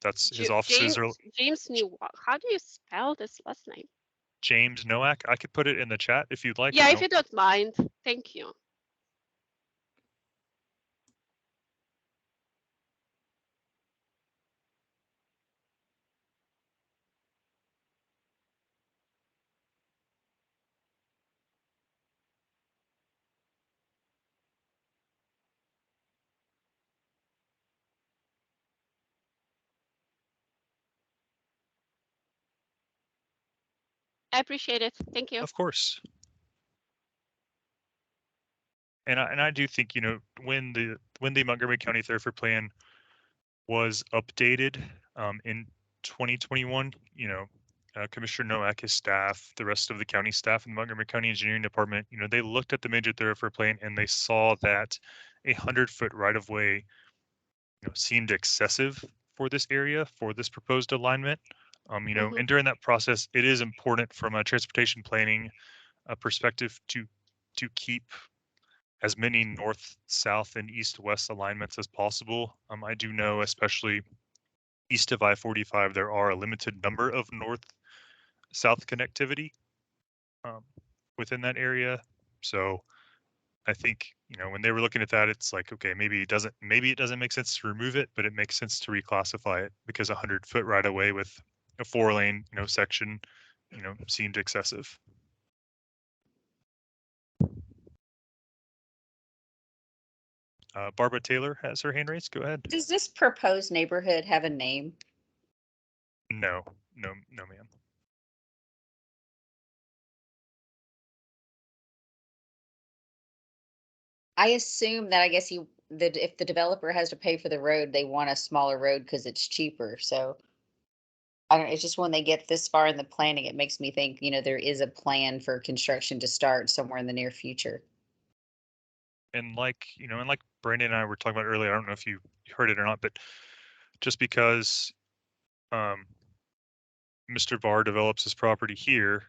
That's his offices are James Nowak. How do you spell this last name? James Nowak. I could put it in the chat if you'd like. Yeah, if you don't mind. Thank you. I appreciate it. Thank you. Of course. And I do think, you know, when the Montgomery County Thoroughfare Plan was updated in 2021, you know, Commissioner Nowak, his staff, the rest of the county staff in the Montgomery County Engineering Department, you know, they looked at the major thoroughfare plan and they saw that 100-foot right-of-way, you know, seemed excessive for this area, for this proposed alignment. You know, and during that process, it is important from a transportation planning perspective to keep as many north, south, and east, west alignments as possible. I do know, especially east of I-45, there are a limited number of north-south connectivity within that area. So I think, you know, when they were looking at that, it's like, okay, maybe it doesn't make sense to remove it, but it makes sense to reclassify it because 100-foot right away with a 4-lane, you know, section, you know, seemed excessive. Barbara Taylor has her hand raised. Go ahead. Does this proposed neighborhood have a name? No, ma'am. I assume that if the developer has to pay for the road, they want a smaller road because it's cheaper. So I don't, it's just when they get this far in the planning, it makes me think, you know, there is a plan for construction to start somewhere in the near future. And like, you know, and like Brandon and I were talking about earlier, I don't know if you heard it or not, but just because Mr. Barr develops his property here,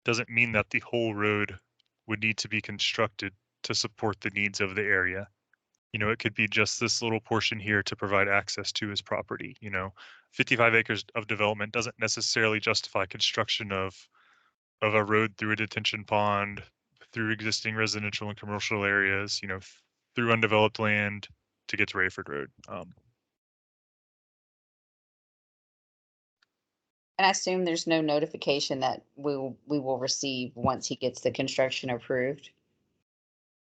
doesn't mean that the whole road would need to be constructed to support the needs of the area. You know, it could be just this little portion here to provide access to his property. You know, 55 acres of development doesn't necessarily justify construction of a road through a detention pond, through existing residential and commercial areas, you know, through undeveloped land to get to Rayford Road. And I assume there's no notification that we will receive once he gets the construction approved.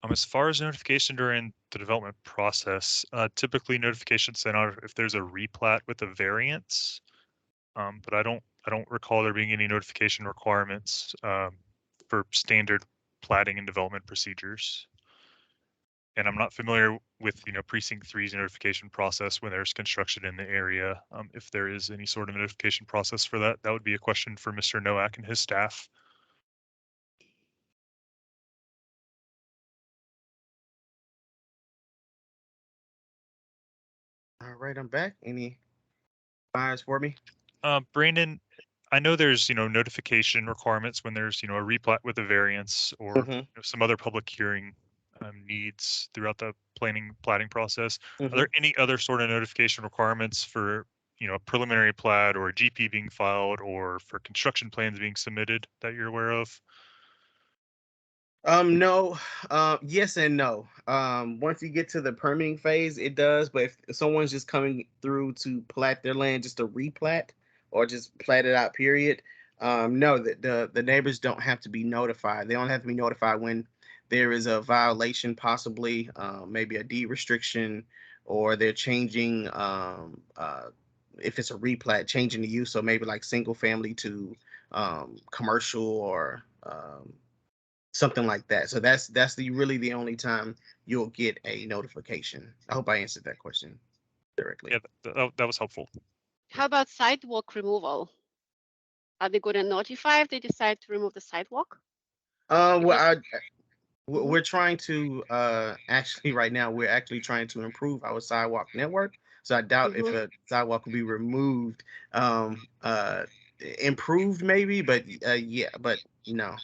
As far as notification during the development process, typically notifications sent out if there's a replat with a variance. But I don't recall there being any notification requirements for standard platting and development procedures. And I'm not familiar with, precinct 3's notification process when there's construction in the area. If there is any sort of notification process for that, that would be a question for Mr. Nowak and his staff. All right, I'm back. Any fires for me? Brandon, I know there's, notification requirements when there's, a replat with a variance or some other public hearing needs throughout the platting process. Are there any other sort of notification requirements for, a preliminary plat or a GP being filed or for construction plans being submitted that you're aware of? No, yes and no. Once you get to the permitting phase, it does. But if someone's just coming through to plat their land, just to replat or just plat it out, period. No, the neighbors don't have to be notified. They don't have to be notified when there is a violation, possibly maybe a deed restriction, or they're changing if it's a replat, changing the use, so maybe like single family to commercial or something like that. So that's really the only time you'll get a notification. I hope I answered that question directly. Yeah, that was helpful. How about sidewalk removal? Are they going to notify if they decide to remove the sidewalk? We're trying to actually right now we're actually trying to improve our sidewalk network. So I doubt if a sidewalk will be removed. Improved maybe, but yeah, but no.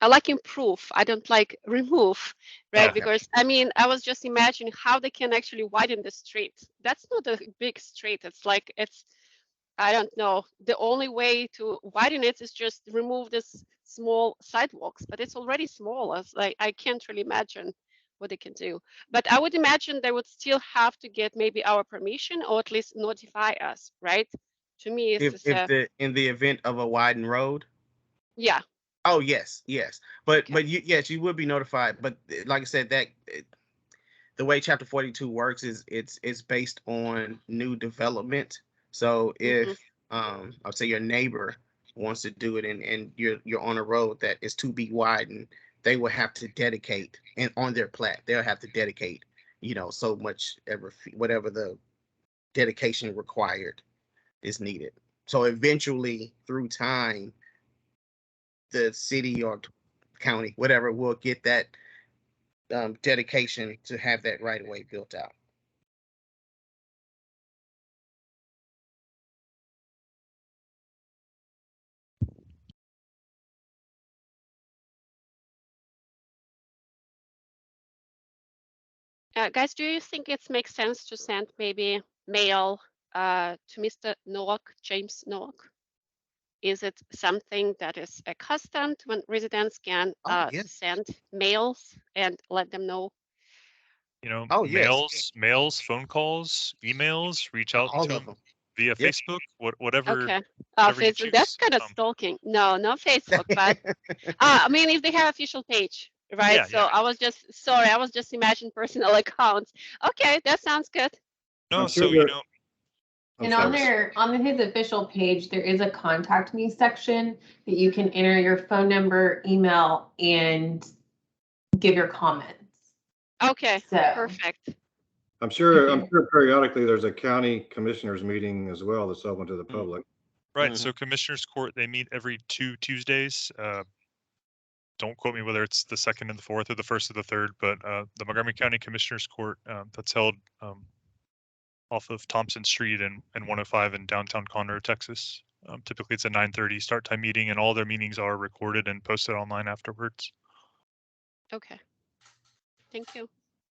I like improve. I don't like remove, right? Okay. Because I mean, I was just imagining how they can actually widen the street. That's not a big street. It's I don't know. The only way to widen it is just remove this small sidewalks, but it's already small. I can't really imagine what they can do. But I would imagine they would still have to get maybe our permission or at least notify us, right? To me, it's In the event of a widened road. Yeah. Oh yes, but yes, you would be notified. But like I said, the way Chapter 42 works is it's based on new development. So if I'll say your neighbor wants to do it and you're on a road that is to be widened, they will have to dedicate, and on their plat they'll have to dedicate, so much whatever the dedication required is needed. So eventually, through time, the city or county, whatever, will get that dedication to have that right of way built out. Guys, do you think it makes sense to send maybe mail to Mr. Nowak, James Nowak? Is it something that is accustomed when residents can send mails and let them know? Mails, phone calls, emails, reach out to them via Facebook, whatever. Okay. Facebook, that's kind of stalking. No, not Facebook, but I mean, if they have official page, right? Yeah, so I was just imagining personal accounts. Okay, that sounds good. No, And on his official page, there is a contact me section that you can enter your phone number, email, and give your comments. Okay, perfect. I'm sure periodically there's a county commissioners meeting as well that's open to the public. Right. So Commissioners Court, they meet every 2 Tuesdays. Don't quote me whether it's the 2nd and the 4th or the 1st or the 3rd, but the Montgomery County Commissioners Court that's held off of Thompson Street and 105 in downtown Conroe, Texas. Typically it's a 9:30 start time meeting, and all their meetings are recorded and posted online afterwards. Okay. Thank you.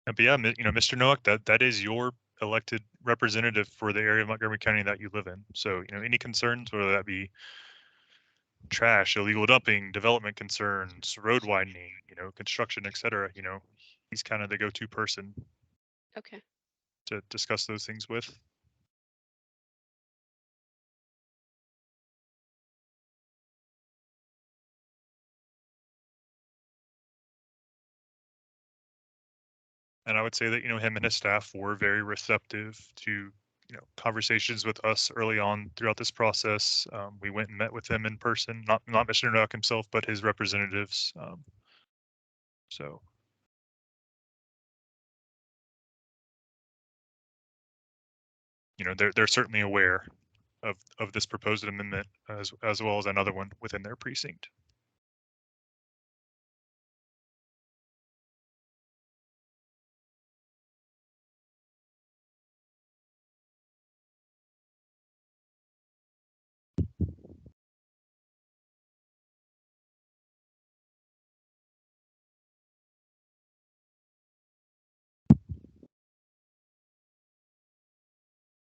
But yeah, Mr. Nowak, that is your elected representative for the area of Montgomery County that you live in. So, any concerns, whether that be trash, illegal dumping, development concerns, road widening, construction, etc., he's kind of the go-to person. Okay. To discuss those things with. And I would say that, him and his staff were very receptive to, conversations with us early on throughout this process. We went and met with him in person, not Mr. Noack himself, but his representatives. So. They're certainly aware of this proposed amendment as well as another one within their precinct.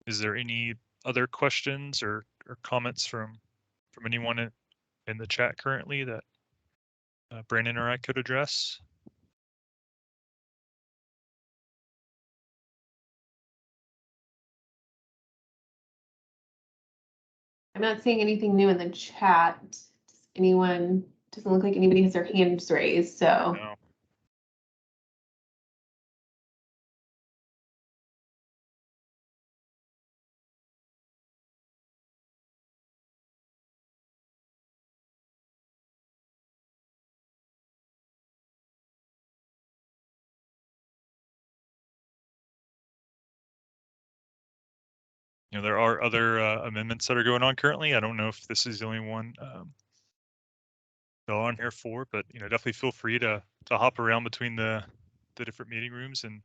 Is there any other questions or comments from anyone in the chat currently that Brandon or I could address? I'm not seeing anything new in the chat. Doesn't look like anybody has their hands raised, so. No. There are other amendments that are going on currently. I don't know if this is the only one on here for, but definitely feel free to hop around between the different meeting rooms and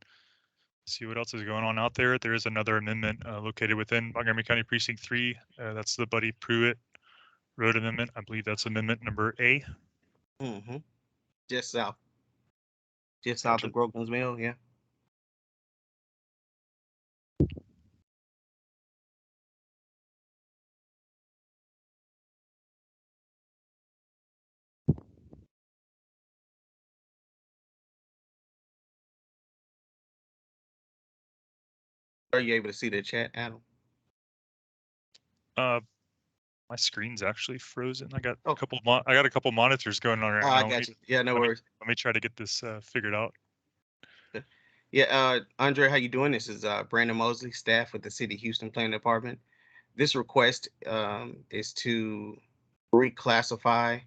see what else is going on out there. There is another amendment located within Montgomery County Precinct 3. That's the Buddy Pruitt Road Amendment. I believe that's amendment number A. Mm-hmm. Just south of Grogan's Mill, yeah. Are you able to see the chat, Adam? My screen's actually frozen. I got a couple monitors going on right now. I got you. Yeah, no worries. Let me try to get this figured out. Yeah, Andre, how you doing? This is Brandon Mosley, staff with the City of Houston Planning Department. This request is to reclassify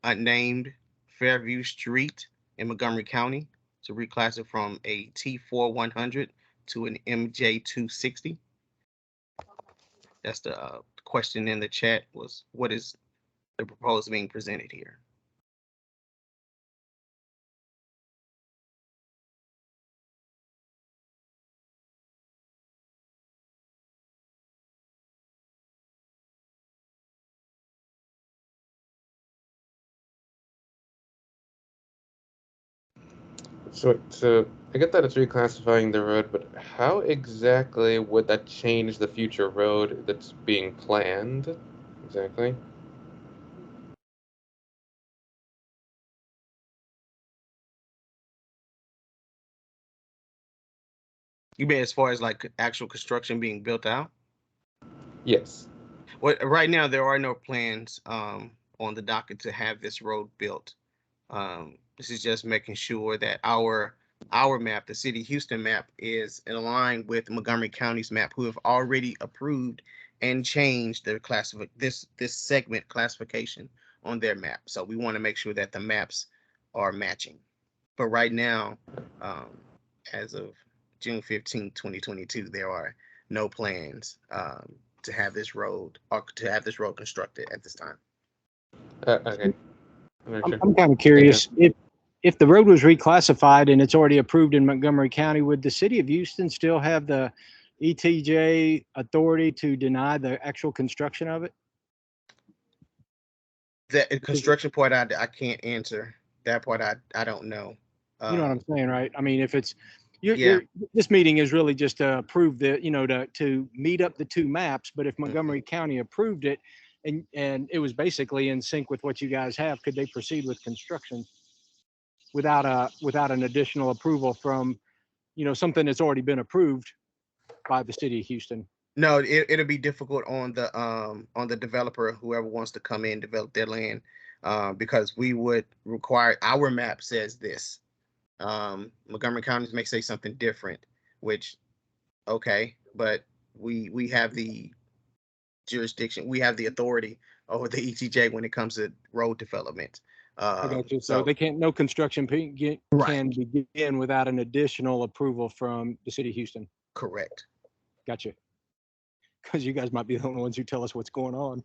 Unnamed Fairview Street in Montgomery County, to reclass it from a T4 100 to an MJ 260. That's the question in the chat, was what is the proposal being presented here? So I get that it's reclassifying the road, but how exactly would that change the future road that's being planned? Exactly. You mean as far as like actual construction being built out? Yes. Well, right now there are no plans on the docket to have this road built. This is just making sure that our map, the City of Houston map, is in line with Montgomery County's map, who have already approved and changed their this segment classification on their map. So we want to make sure that the maps are matching. But right now, as of June 15, 2022, there are no plans to have this road constructed at this time. Okay. I'm kind of curious, if the road was reclassified and it's already approved in Montgomery County, would the City of Houston still have the ETJ authority to deny the actual construction of it? The construction part, I can't answer. That part, I don't know. You know what I'm saying, right? I mean, if it's this meeting is really just to approve to meet up the two maps. But if Montgomery County approved it and it was basically in sync with what you guys have, could they proceed with construction without an additional approval from, something that's already been approved by the City of Houston? No, it'll be difficult on the developer, whoever wants to come in, develop their land, because we would require, our map says this. Montgomery County may say something different, which okay, but we have the jurisdiction, we have the authority over the ETJ when it comes to road development. I got you. So they can't, no construction can begin without an additional approval from the city of Houston. Correct. Gotcha. Because you guys might be the only ones who tell us what's going on.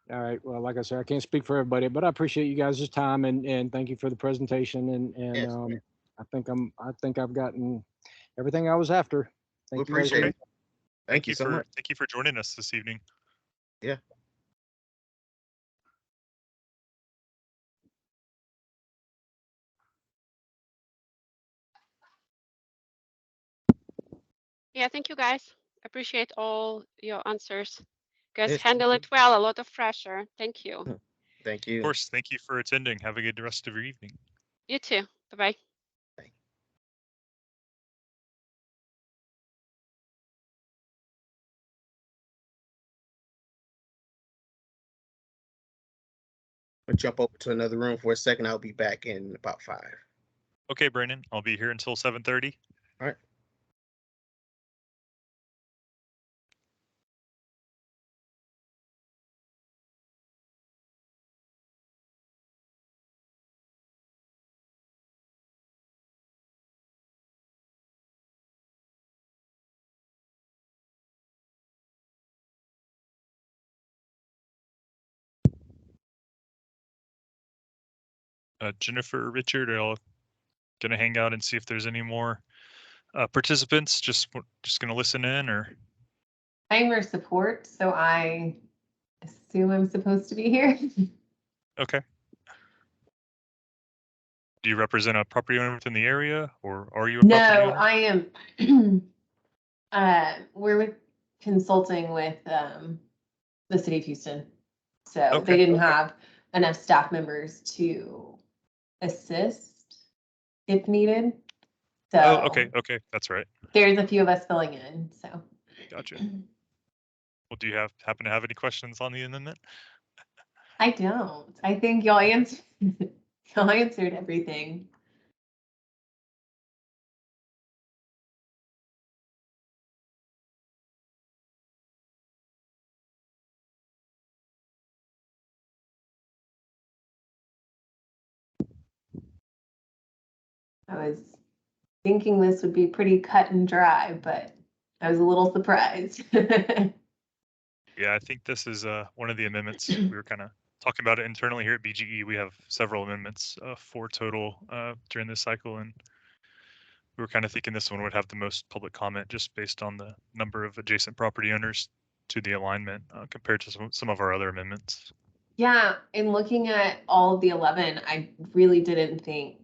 All right. Well, like I said, I can't speak for everybody, but I appreciate you guys' time and thank you for the presentation. And Yes, I think I've gotten everything I was after. we Thank you guys. appreciate it. Thank you so for much. thank you for joining us this evening. Yeah. Yeah, thank you guys. Appreciate all your answers. You guys Yes, handle it well, a lot of pressure. Thank you. thank Of you. course, thank you for attending. Have a good rest of your evening. You too. Bye-bye. I'll jump over to another room for a second. I'll be back in about 5. Okay, Brandon, I'll be here until 7:30. All right. Jennifer, Richard, are all gonna hang out and see if there's any more participants. Just gonna listen in, or I'm your support, so I assume I'm supposed to be here. okay. Do you represent a property owner within the area, or are you a property No, owner? I am. We're consulting with the city of Houston, so Okay. they didn't have enough staff members to assist if needed. So Oh, okay, that's right. there's a few of us filling in. So Gotcha. Well, do you happen to have any questions on the amendment? I don't. I think y'all answered. Y'all answered everything. I was thinking this would be pretty cut and dry, but I was a little surprised. Yeah, I think this is one of the amendments. We were kind of talking about it internally here at BGE. We have several amendments, 4 total during this cycle, and we were kind of thinking this one would have the most public comment just based on the number of adjacent property owners to the alignment compared to some of our other amendments. Yeah, in looking at all of the 11, I really didn't think,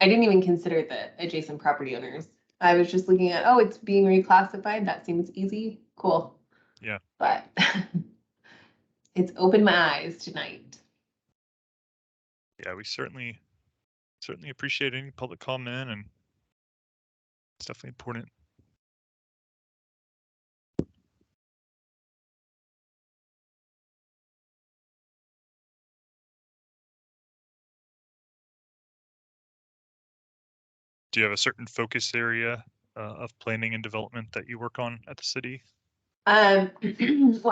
I didn't even consider the adjacent property owners. I was just looking at, oh, it's being reclassified. That seems easy. Cool. Yeah. But it's opened my eyes tonight. Yeah, we certainly appreciate any public comment, and it's definitely important. Do you have a certain focus area of planning and development that you work on at the city? Well,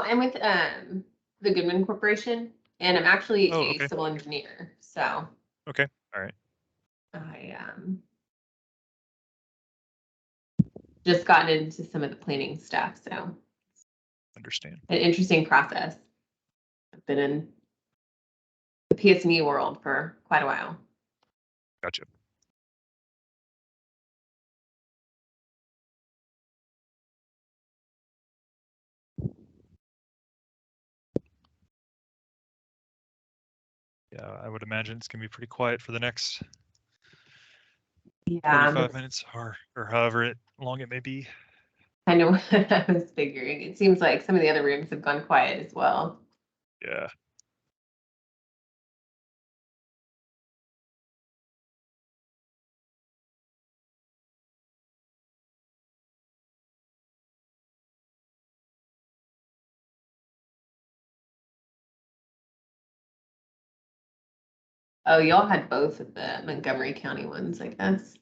I'm with the Goodman Corporation, and I'm actually Oh, a okay. civil engineer. So Okay, all right. I just gotten into some of the planning stuff. So Understand. an interesting process. I've been in the PS&E world for quite a while. Gotcha. Yeah, I would imagine it's gonna be pretty quiet for the next 45 minutes or however long it may be. I know what I was figuring. It seems like some of the other rooms have gone quiet as well. Yeah. Oh, y'all had both of the Montgomery County ones, I guess.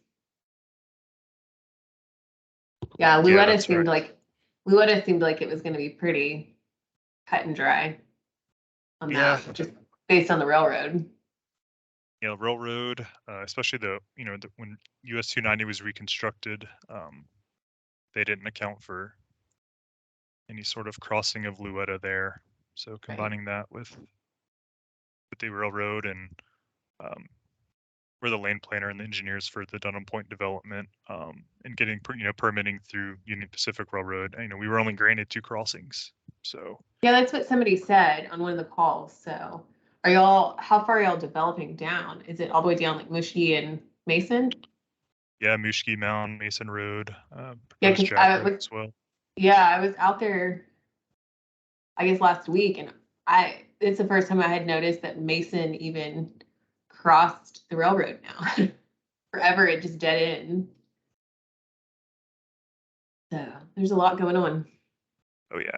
Yeah, Louetta that's seemed right. like it was gonna be pretty cut and dry on Yeah. that, just based on the railroad. Railroad, especially when US 290 was reconstructed, they didn't account for any sort of crossing of Louetta there. So combining that with the railroad and we're the lane planner and the engineers for the Dunham Point development, and getting permitting through Union Pacific Railroad. We were only granted 2 crossings. So yeah, that's what somebody said on one of the calls. So how far are y'all developing down? Is it all the way down like Mushy and Mason? Yeah, Mushkey Mound, Mason Road, Yeah, proposed because Jack Road as well. Yeah, I was out there, I guess last week, and it's the first time I had noticed that Mason even crossed the railroad now. Forever it just dead end. So there's a lot going on. Oh yeah.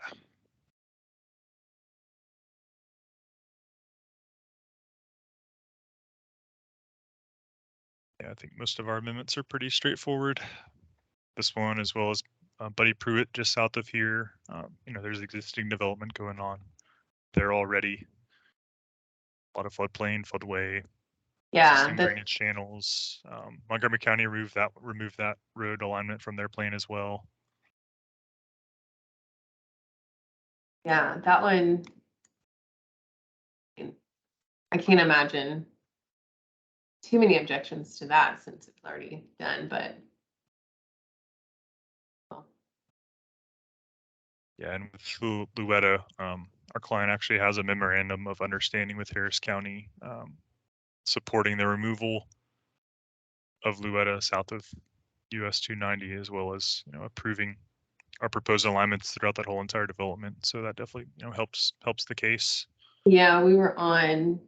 Yeah, I think most of our amendments are pretty straightforward. This one, as well as Buddy Pruitt, just south of here. There's existing development going on there already. A lot of floodplain, floodway, existing drainage channels. Montgomery County removed that road alignment from their plan as well. Yeah, that one, I can't imagine too many objections to that since it's already done, but. Yeah, and with Louetta, our client actually has a memorandum of understanding with Harris County, supporting the removal of Louetta south of US 290, as well as approving our proposed alignments throughout that whole entire development. So that definitely helps the case. Yeah, we were on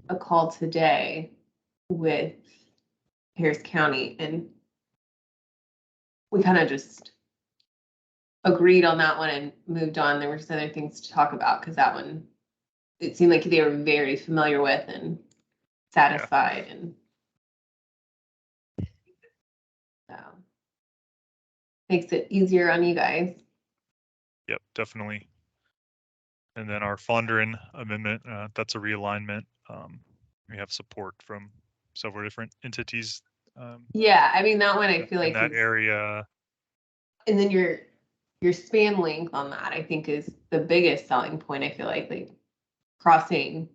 a call today with Harris County, and we kind of just agreed on that one and moved on. There were just other things to talk about because that one, it seemed like they were very familiar with and satisfied, and so makes it easier on you guys. Yep, definitely. And then our Fondren amendment, that's a realignment. We have support from several different entities. Yeah, I mean, that one I feel like in that area. And then your span length on that, I think, is the biggest selling point. I feel like crossing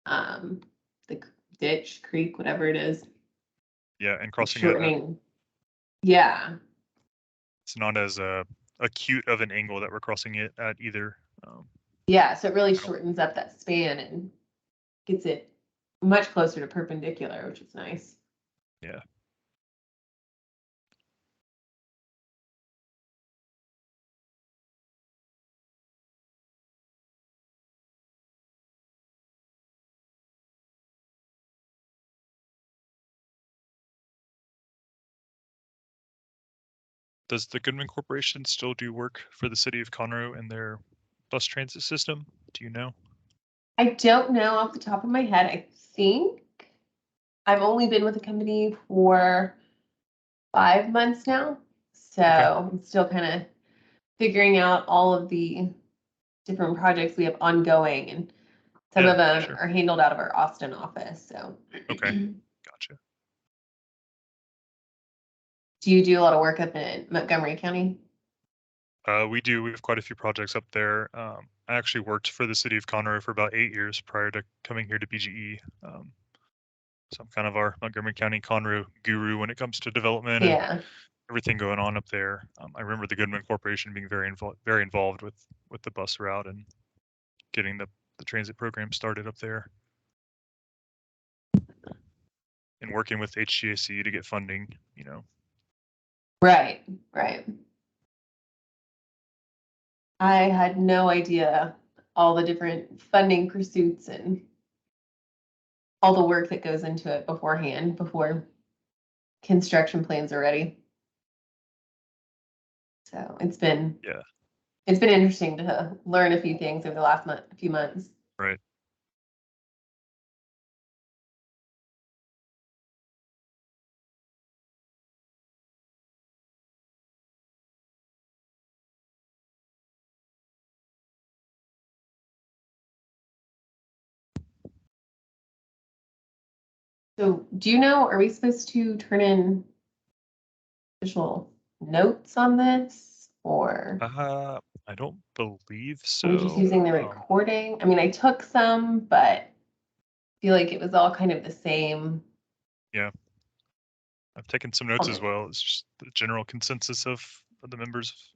the ditch, creek, whatever it is. Yeah, and crossing shortening. Yeah. It's not as acute of an angle that we're crossing it at either. Yeah, so it really shortens up that span and gets it much closer to perpendicular, which is nice. Yeah. Does the Goodman Corporation still do work for the city of Conroe and their bus transit system? Do you know? I don't know off the top of my head. I think I've only been with the company for 5 months now. So I'm still kind of figuring out all of the different projects we have ongoing, and some of them are handled out of our Austin office. So okay, gotcha. Do you do a lot of work up in Montgomery County? We do. We have quite a few projects up there. I actually worked for the city of Conroe for about 8 years prior to coming here to BGE. So I'm kind of our Montgomery County Conroe guru when it comes to development and everything going on up there. I remember the Goodman Corporation being very involved with the bus route and getting the transit program started up there, and working with HGAC to get funding. Right. I had no idea all the different funding pursuits and all the work that goes into it beforehand, before construction plans are ready. So it's been interesting to learn a few things over the last few months. Right. So do you know, are we supposed to turn in official notes on this or I don't believe are we just so. using the recording? I mean, I took some, but I feel like it was all kind of the same. Yeah. I've taken some notes as well. It's just the general consensus of the members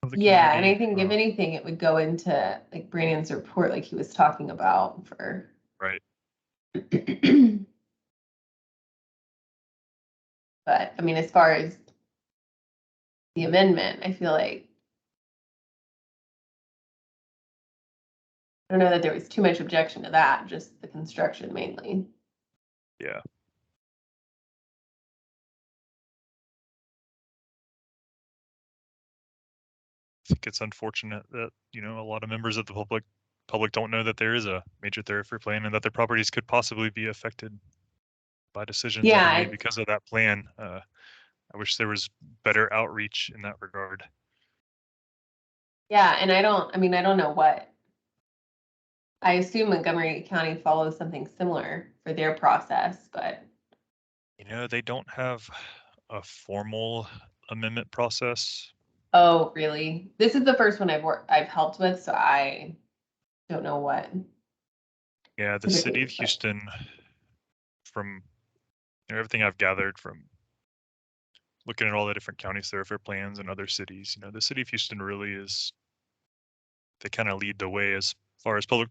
of the community. Yeah, and I think if anything, it would go into like Brandon's report, like he was talking about for. Right. But I mean, as far as the amendment, I feel like I don't know that there was too much objection to that, just the construction mainly. Yeah. I think it's unfortunate that, you know, a lot of members of the public don't know that there is a major thoroughfare plan and that their properties could possibly be affected by decisions that are made because of that plan. I wish there was better outreach in that regard. Yeah, and I don't know what. I assume Montgomery County follows something similar for their process, but. You know, they don't have a formal amendment process. Oh, really? This is the first one I've helped with, so I don't know what. Yeah, the city of Houston, from everything I've gathered from looking at all the different county thoroughfare plans and other cities, you know, the city of Houston really is, they kind of lead the way as far as public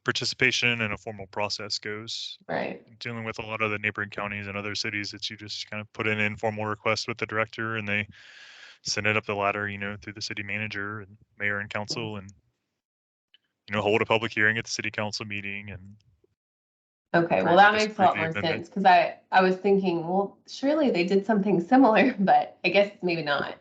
participation and a formal process goes. Right. Dealing with a lot of the neighboring counties and other cities that you just kind of put in an informal request with the director and they send it up the ladder, you know, through the city manager and mayor and council and, you know, hold a public hearing at the city council meeting and. Okay, well, that makes a lot more sense because I was thinking, well, surely they did something similar, but I guess maybe not.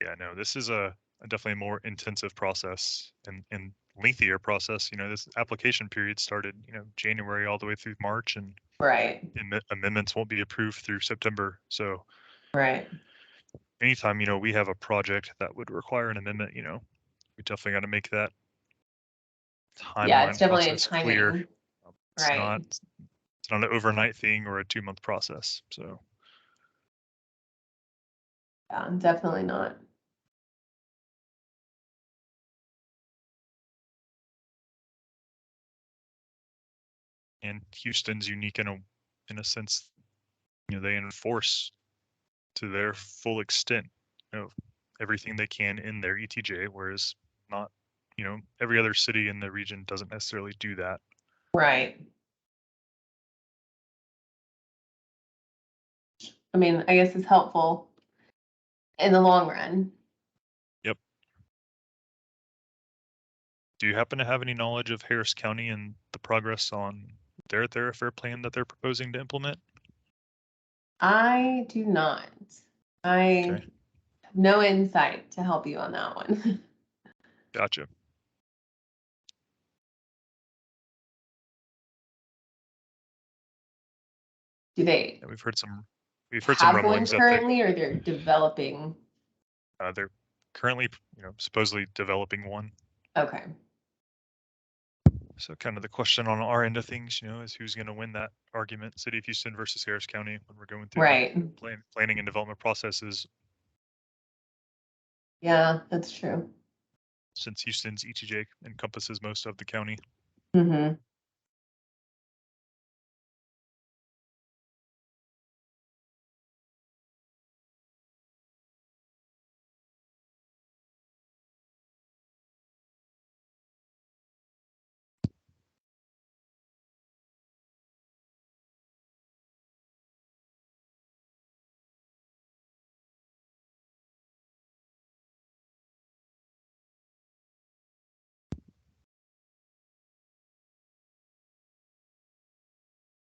Yeah, no, this is a definitely more intensive process and lengthier process. You know, this application period started, you know, January all the way through March, and right, amendments won't be approved through September. So, right, anytime, you know, we have a project that would require an amendment, you know, we definitely got to make that timeline process clear. It's right. It's not an overnight thing or a 2-month process. So. Yeah, definitely not. And Houston's unique in a sense, you know, they enforce to their full extent, you know, everything they can in their ETJ, whereas not, you know, every other city in the region doesn't necessarily do that. Right. I mean, I guess it's helpful in the long run. Yep. Do you happen to have any knowledge of Harris County and the progress on their thoroughfare plan that they're proposing to implement? I do not. I have no insight to help you on that one. Gotcha. Do they? Yeah, we've heard some Have one rumblings currently, or they're developing? They're currently, you know, supposedly developing one. Okay. So kind of the question on our end of things, you know, is who's going to win that argument, City of Houston versus Harris County, when we're going through the planning and development processes. Yeah, that's true. Since Houston's ETJ encompasses most of the county. Mm-hmm.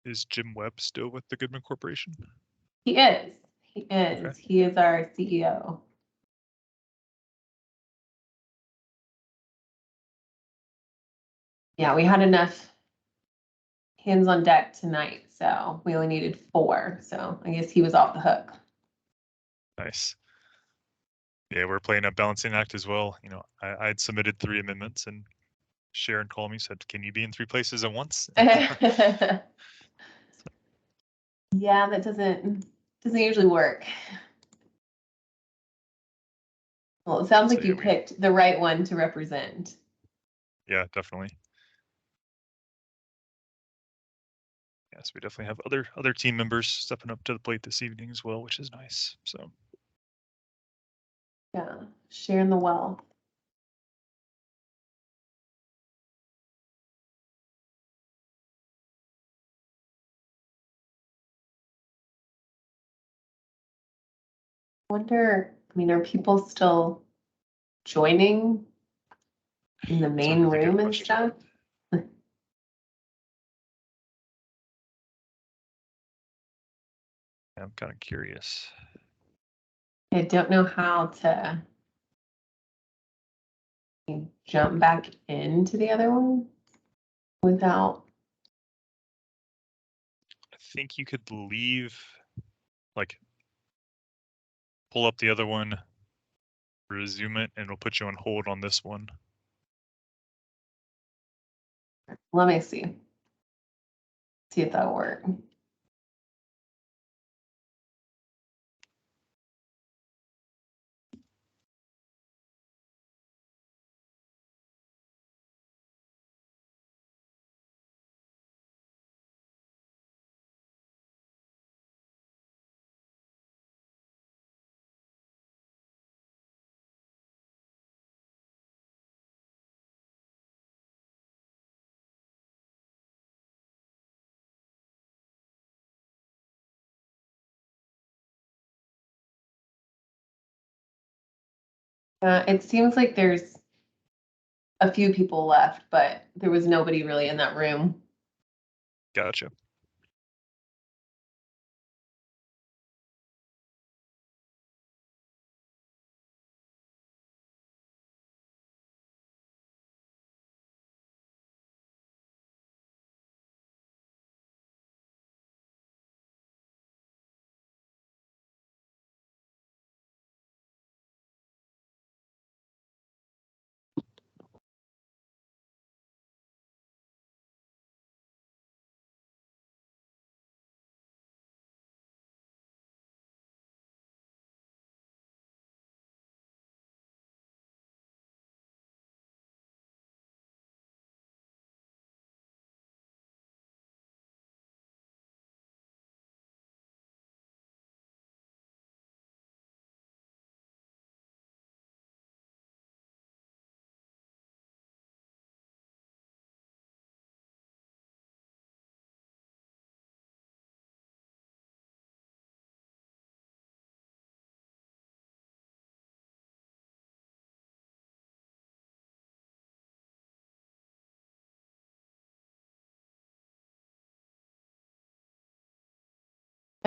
Is Jim Webb still with the Goodman Corporation? He is. He is. Okay. He is our CEO. Yeah, we had enough hands on deck tonight, so we only needed 4. So I guess he was off the hook. Nice. Yeah, we're playing a balancing act as well. You know, I'd submitted 3 amendments and Sharon called me, said, can you be in 3 places at once? Yeah, that doesn't usually work. Well, it sounds like So, you yeah, picked the right one to represent. Yeah, definitely. Yes, we definitely have other team members stepping up to the plate this evening as well, which is nice. So Yeah, sharing the wealth. Wonder, I mean, are people still joining in the it's a main really good room and question. stuff? I'm kind of curious. I don't know how to jump back into the other one without. I think you could leave, like, pull up the other one, resume it, and it'll put you on hold on this one. Let me see. See if that'll work. It seems like there's a few people left, but there was nobody really in that room. Gotcha.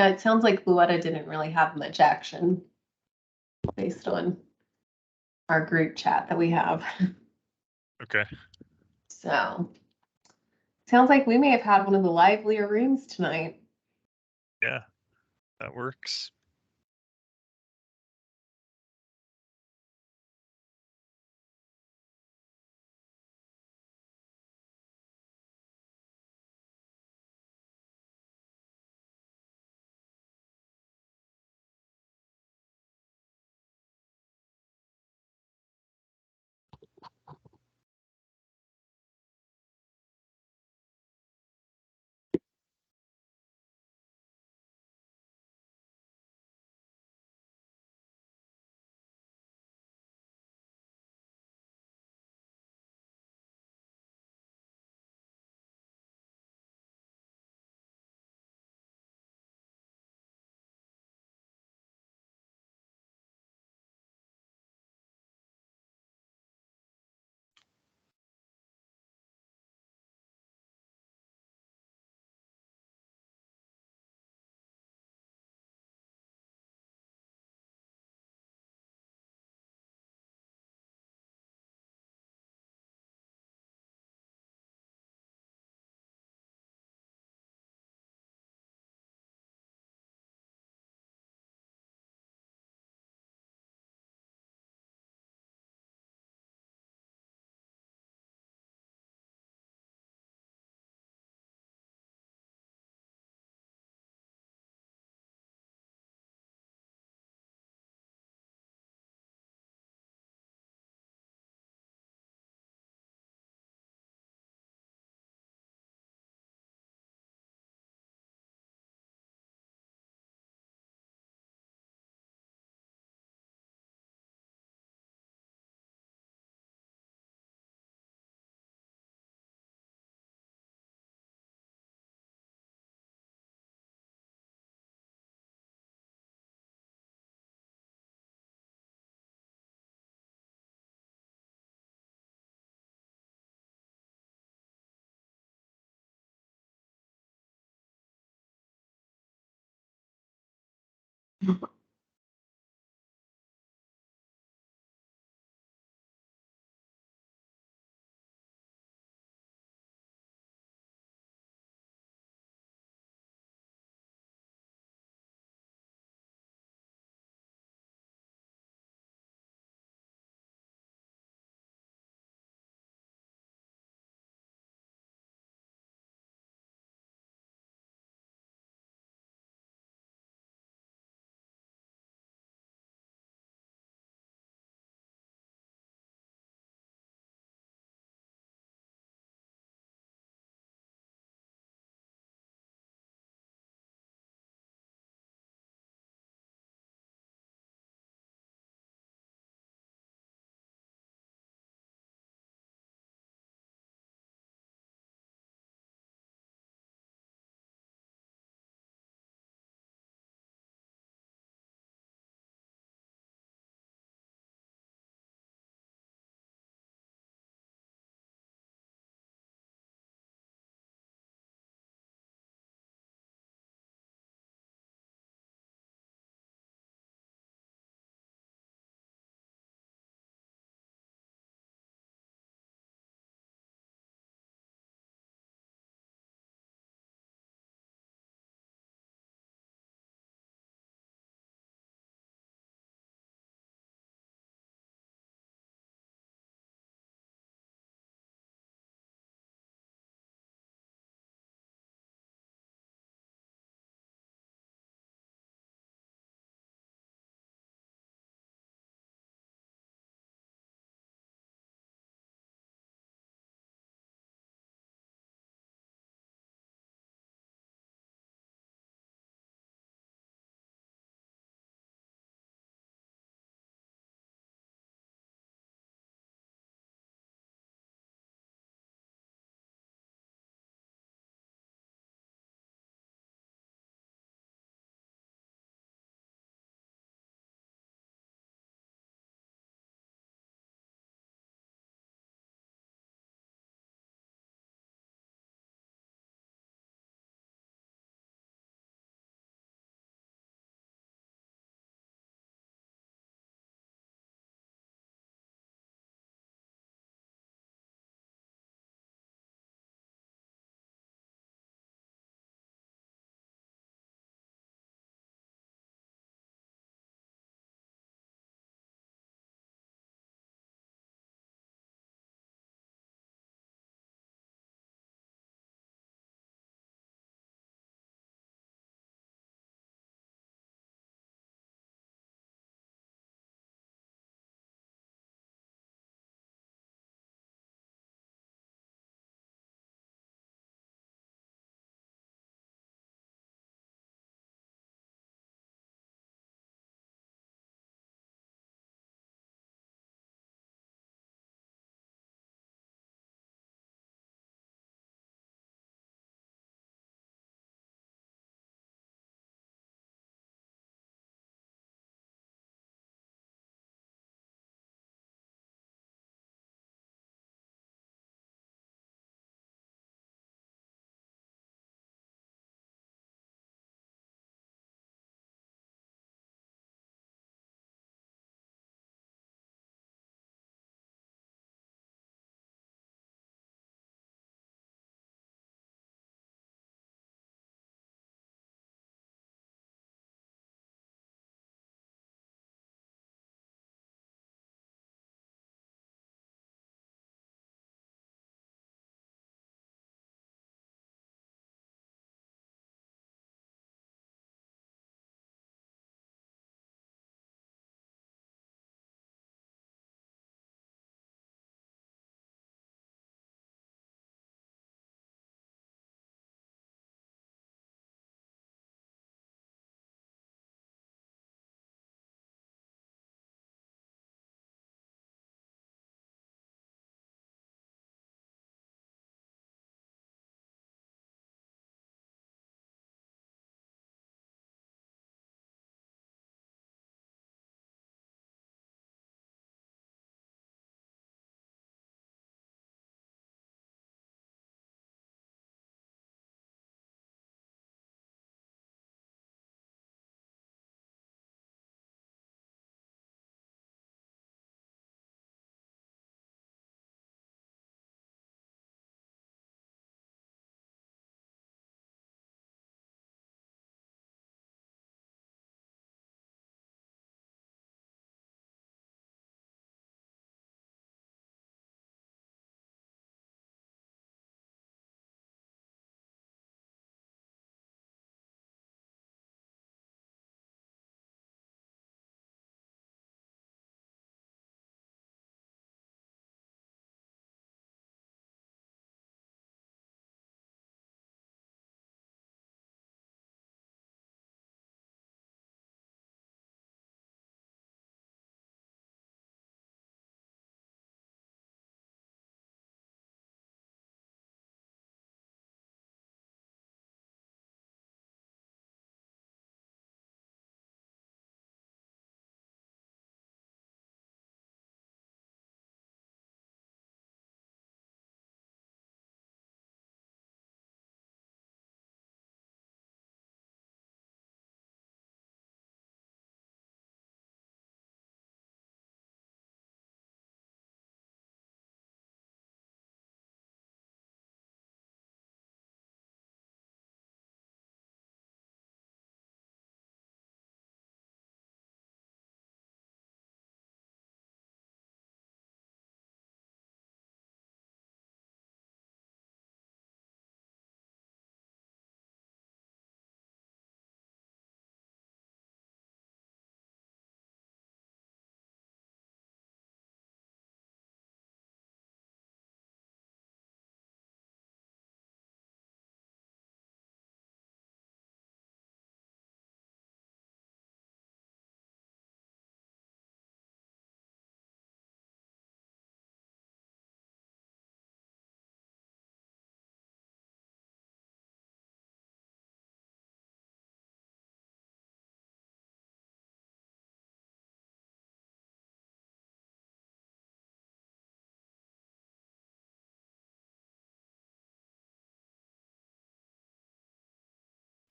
It sounds like Luetta didn't really have much action based on our group chat that we have. Okay. So sounds like we may have had one of the livelier rooms tonight. Yeah, that works.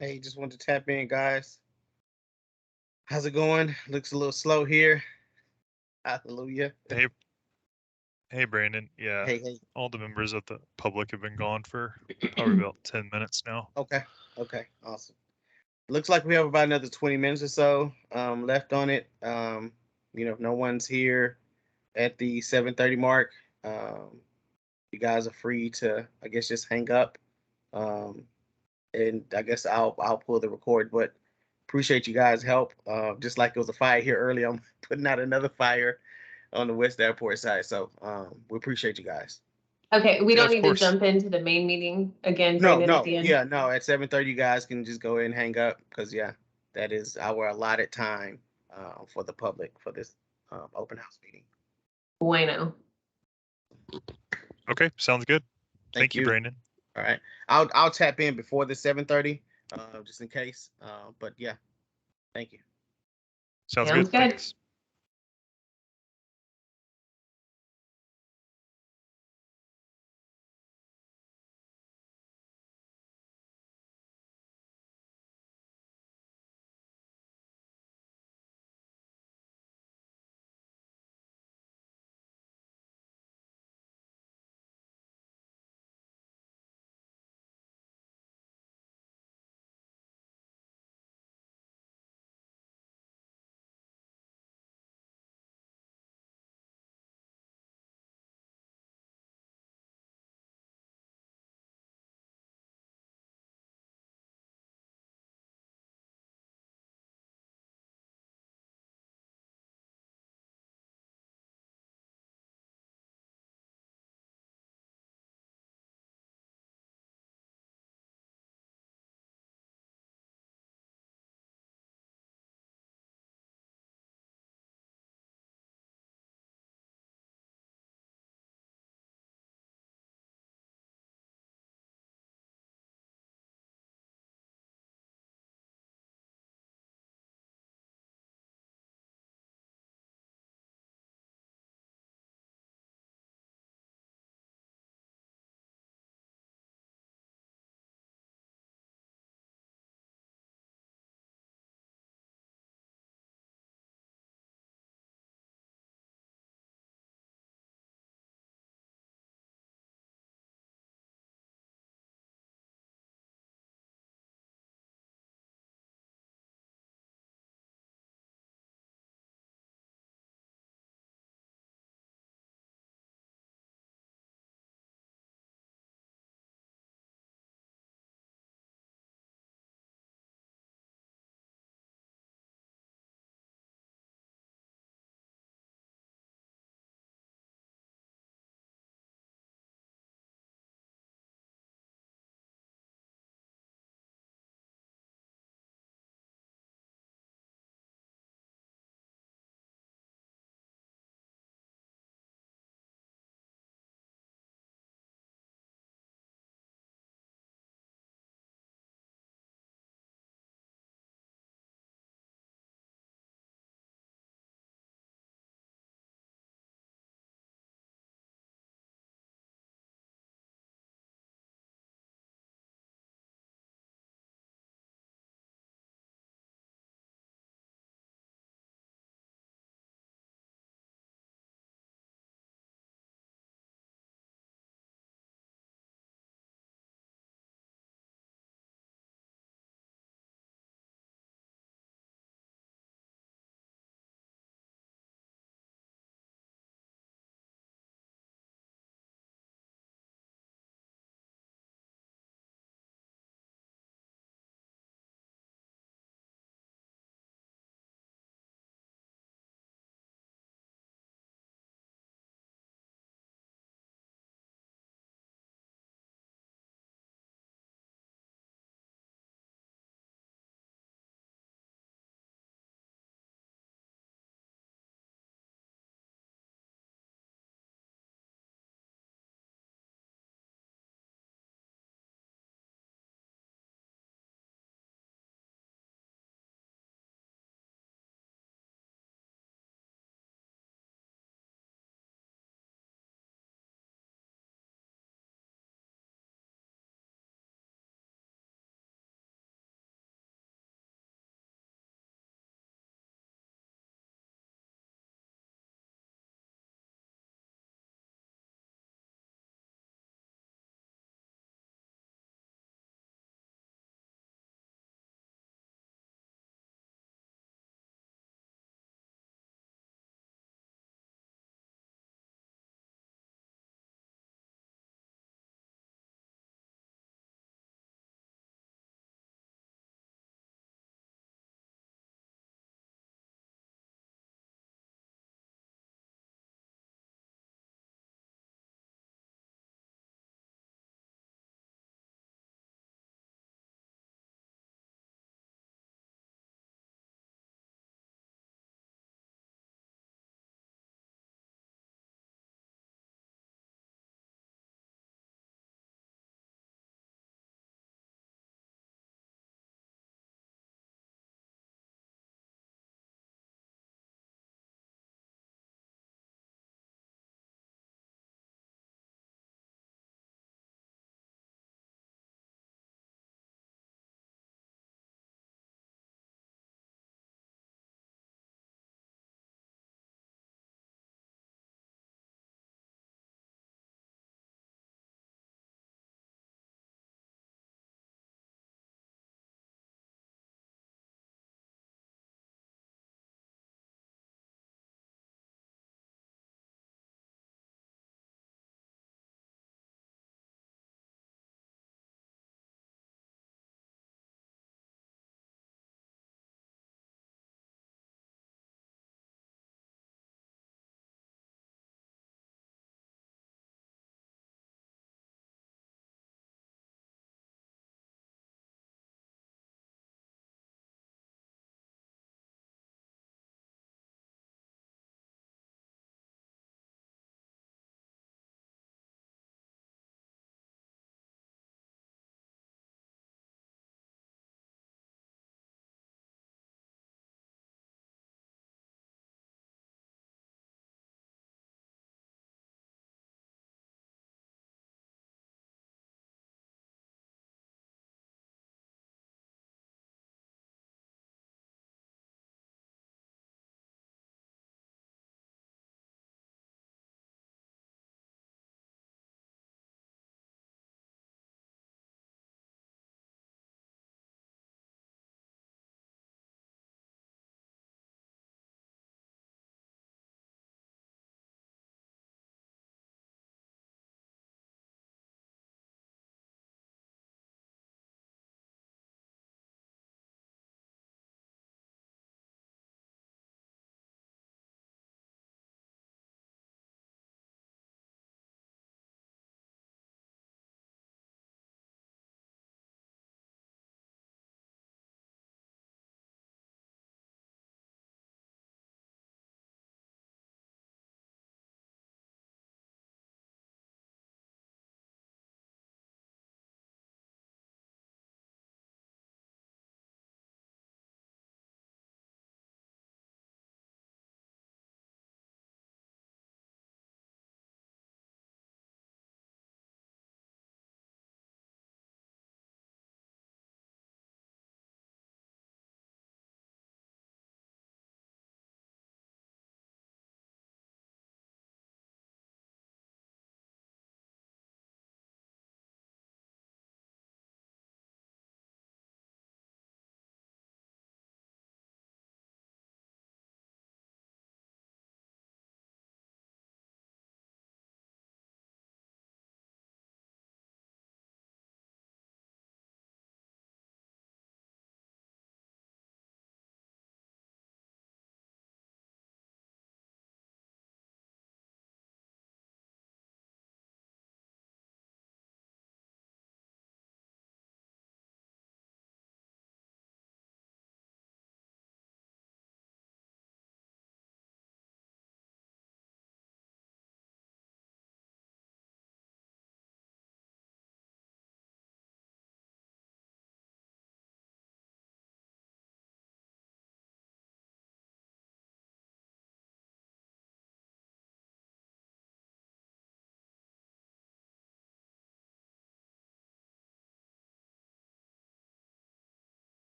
Hey, just wanted to tap in, guys. How's it going? Looks a little slow here. Hallelujah. Hey, hey, Brandon. Yeah, Hey. all the members of the public have been gone for probably about 10 minutes now. Okay. Awesome. Looks like we have about another 20 minutes or so left on it. No one's here at the 7:30 mark. You guys are free to, I guess, just hang up. And I guess I'll pull the record, but appreciate you guys' help. Just like it was a fire here earlier, I'm putting out another fire on the West Airport side. So we appreciate you guys. Okay, we Yeah, don't of need course. to jump into the main meeting again, No, Brandon, at the end. at 7:30 you guys can just go ahead and hang up because that is our allotted time for the public for this open house meeting. Bueno. Okay, sounds good. Thank you, you. Brandon. All right, I'll tap in before the 7:30 just in case. But yeah, thank you. Sounds Sounds good. good. Thanks.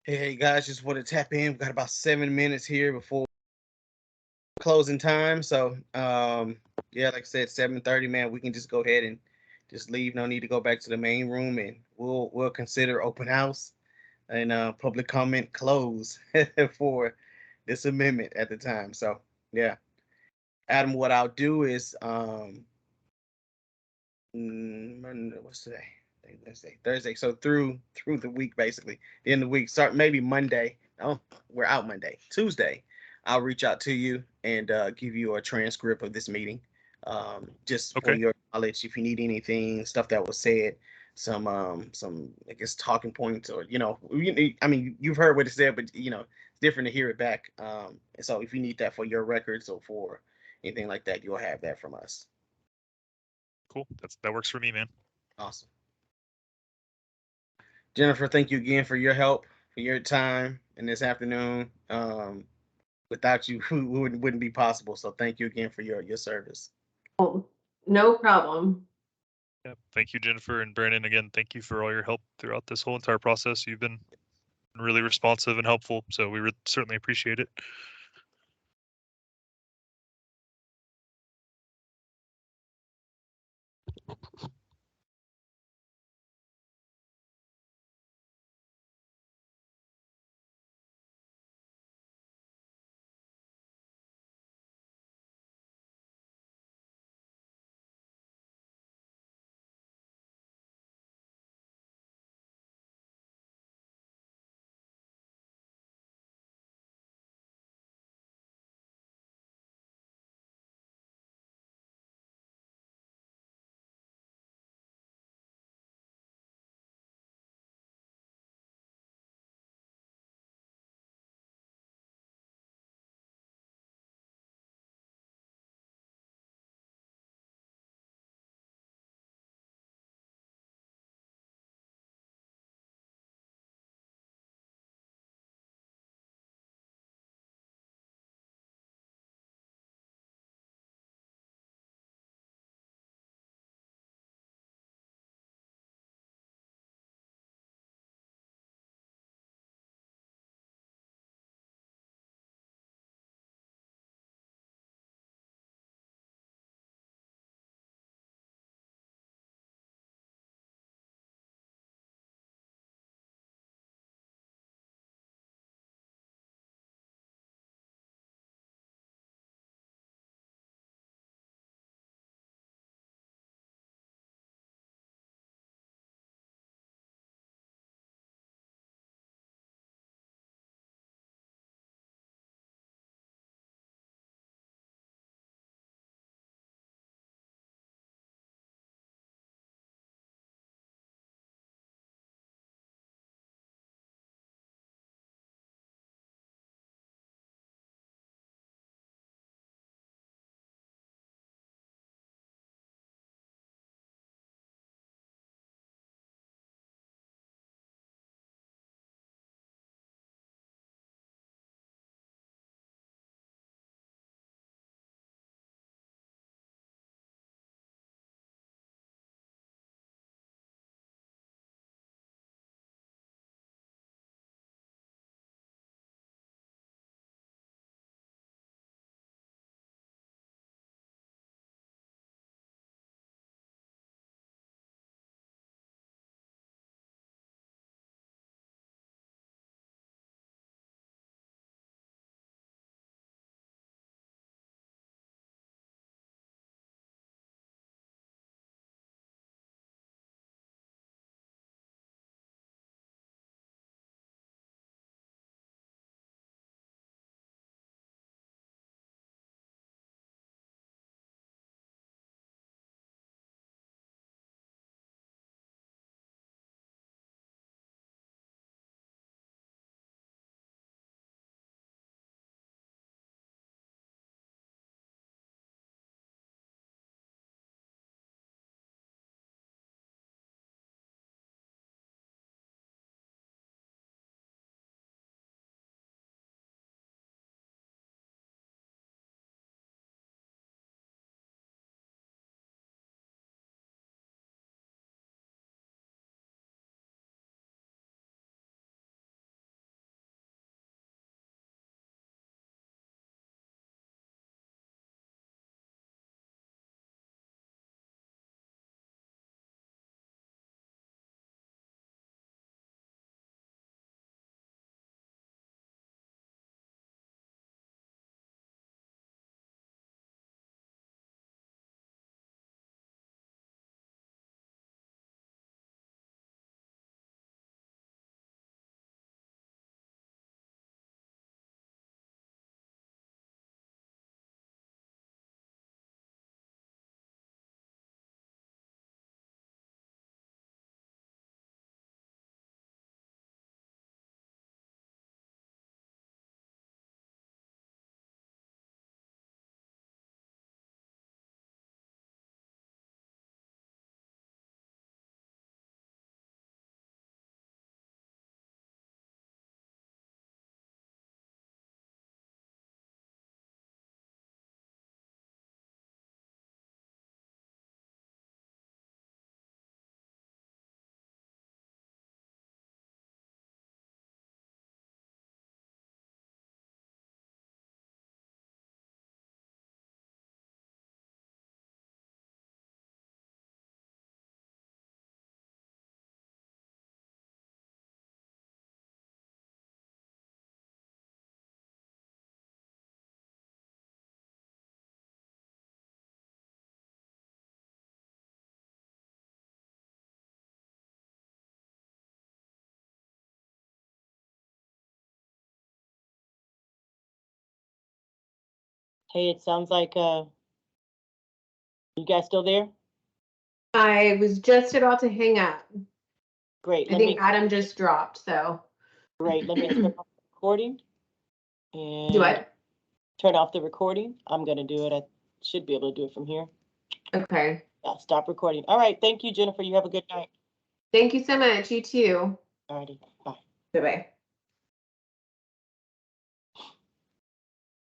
Hey guys, just want to tap in. We've got about 7 minutes here before closing time. So yeah, like I said, 7:30, man, we can just go ahead and just leave. No need to go back to the main room, and we'll consider open house and public comment close for this amendment at the time. So yeah. Adam, what I'll do is what's today? Wednesday, Thursday. So through the week, basically, the end of the week. Start maybe Monday. Oh, we're out Monday. Tuesday, I'll reach out to you and give you a transcript of this meeting. Just for Okay. your knowledge, if you need anything, stuff that was said, some I guess talking points, or I mean, you've heard what it said, but it's different to hear it back. And so if you need that for your records or for anything like that, you'll have that from us. Cool. That works for me, man. Awesome. Jennifer, thank you again for your help, for your time in this afternoon. Without you, wouldn't be possible. So thank you again for your service. Oh, no problem. Yeah. Thank you, Jennifer and Brandon. Again, thank you for all your help throughout this whole entire process. You've been really responsive and helpful, so we certainly appreciate it. Hey, it sounds like, you guys still there? I was just about to hang up. Great. I think Adam just dropped, so. Great. Let me turn off the recording. And Do what? turn off the recording. I'm gonna do it. I should be able to do it from here. Okay. Yeah, stop recording. All right. Thank you, Jennifer. You have a good night. Thank you so much. You too. All righty. Bye. Bye-bye.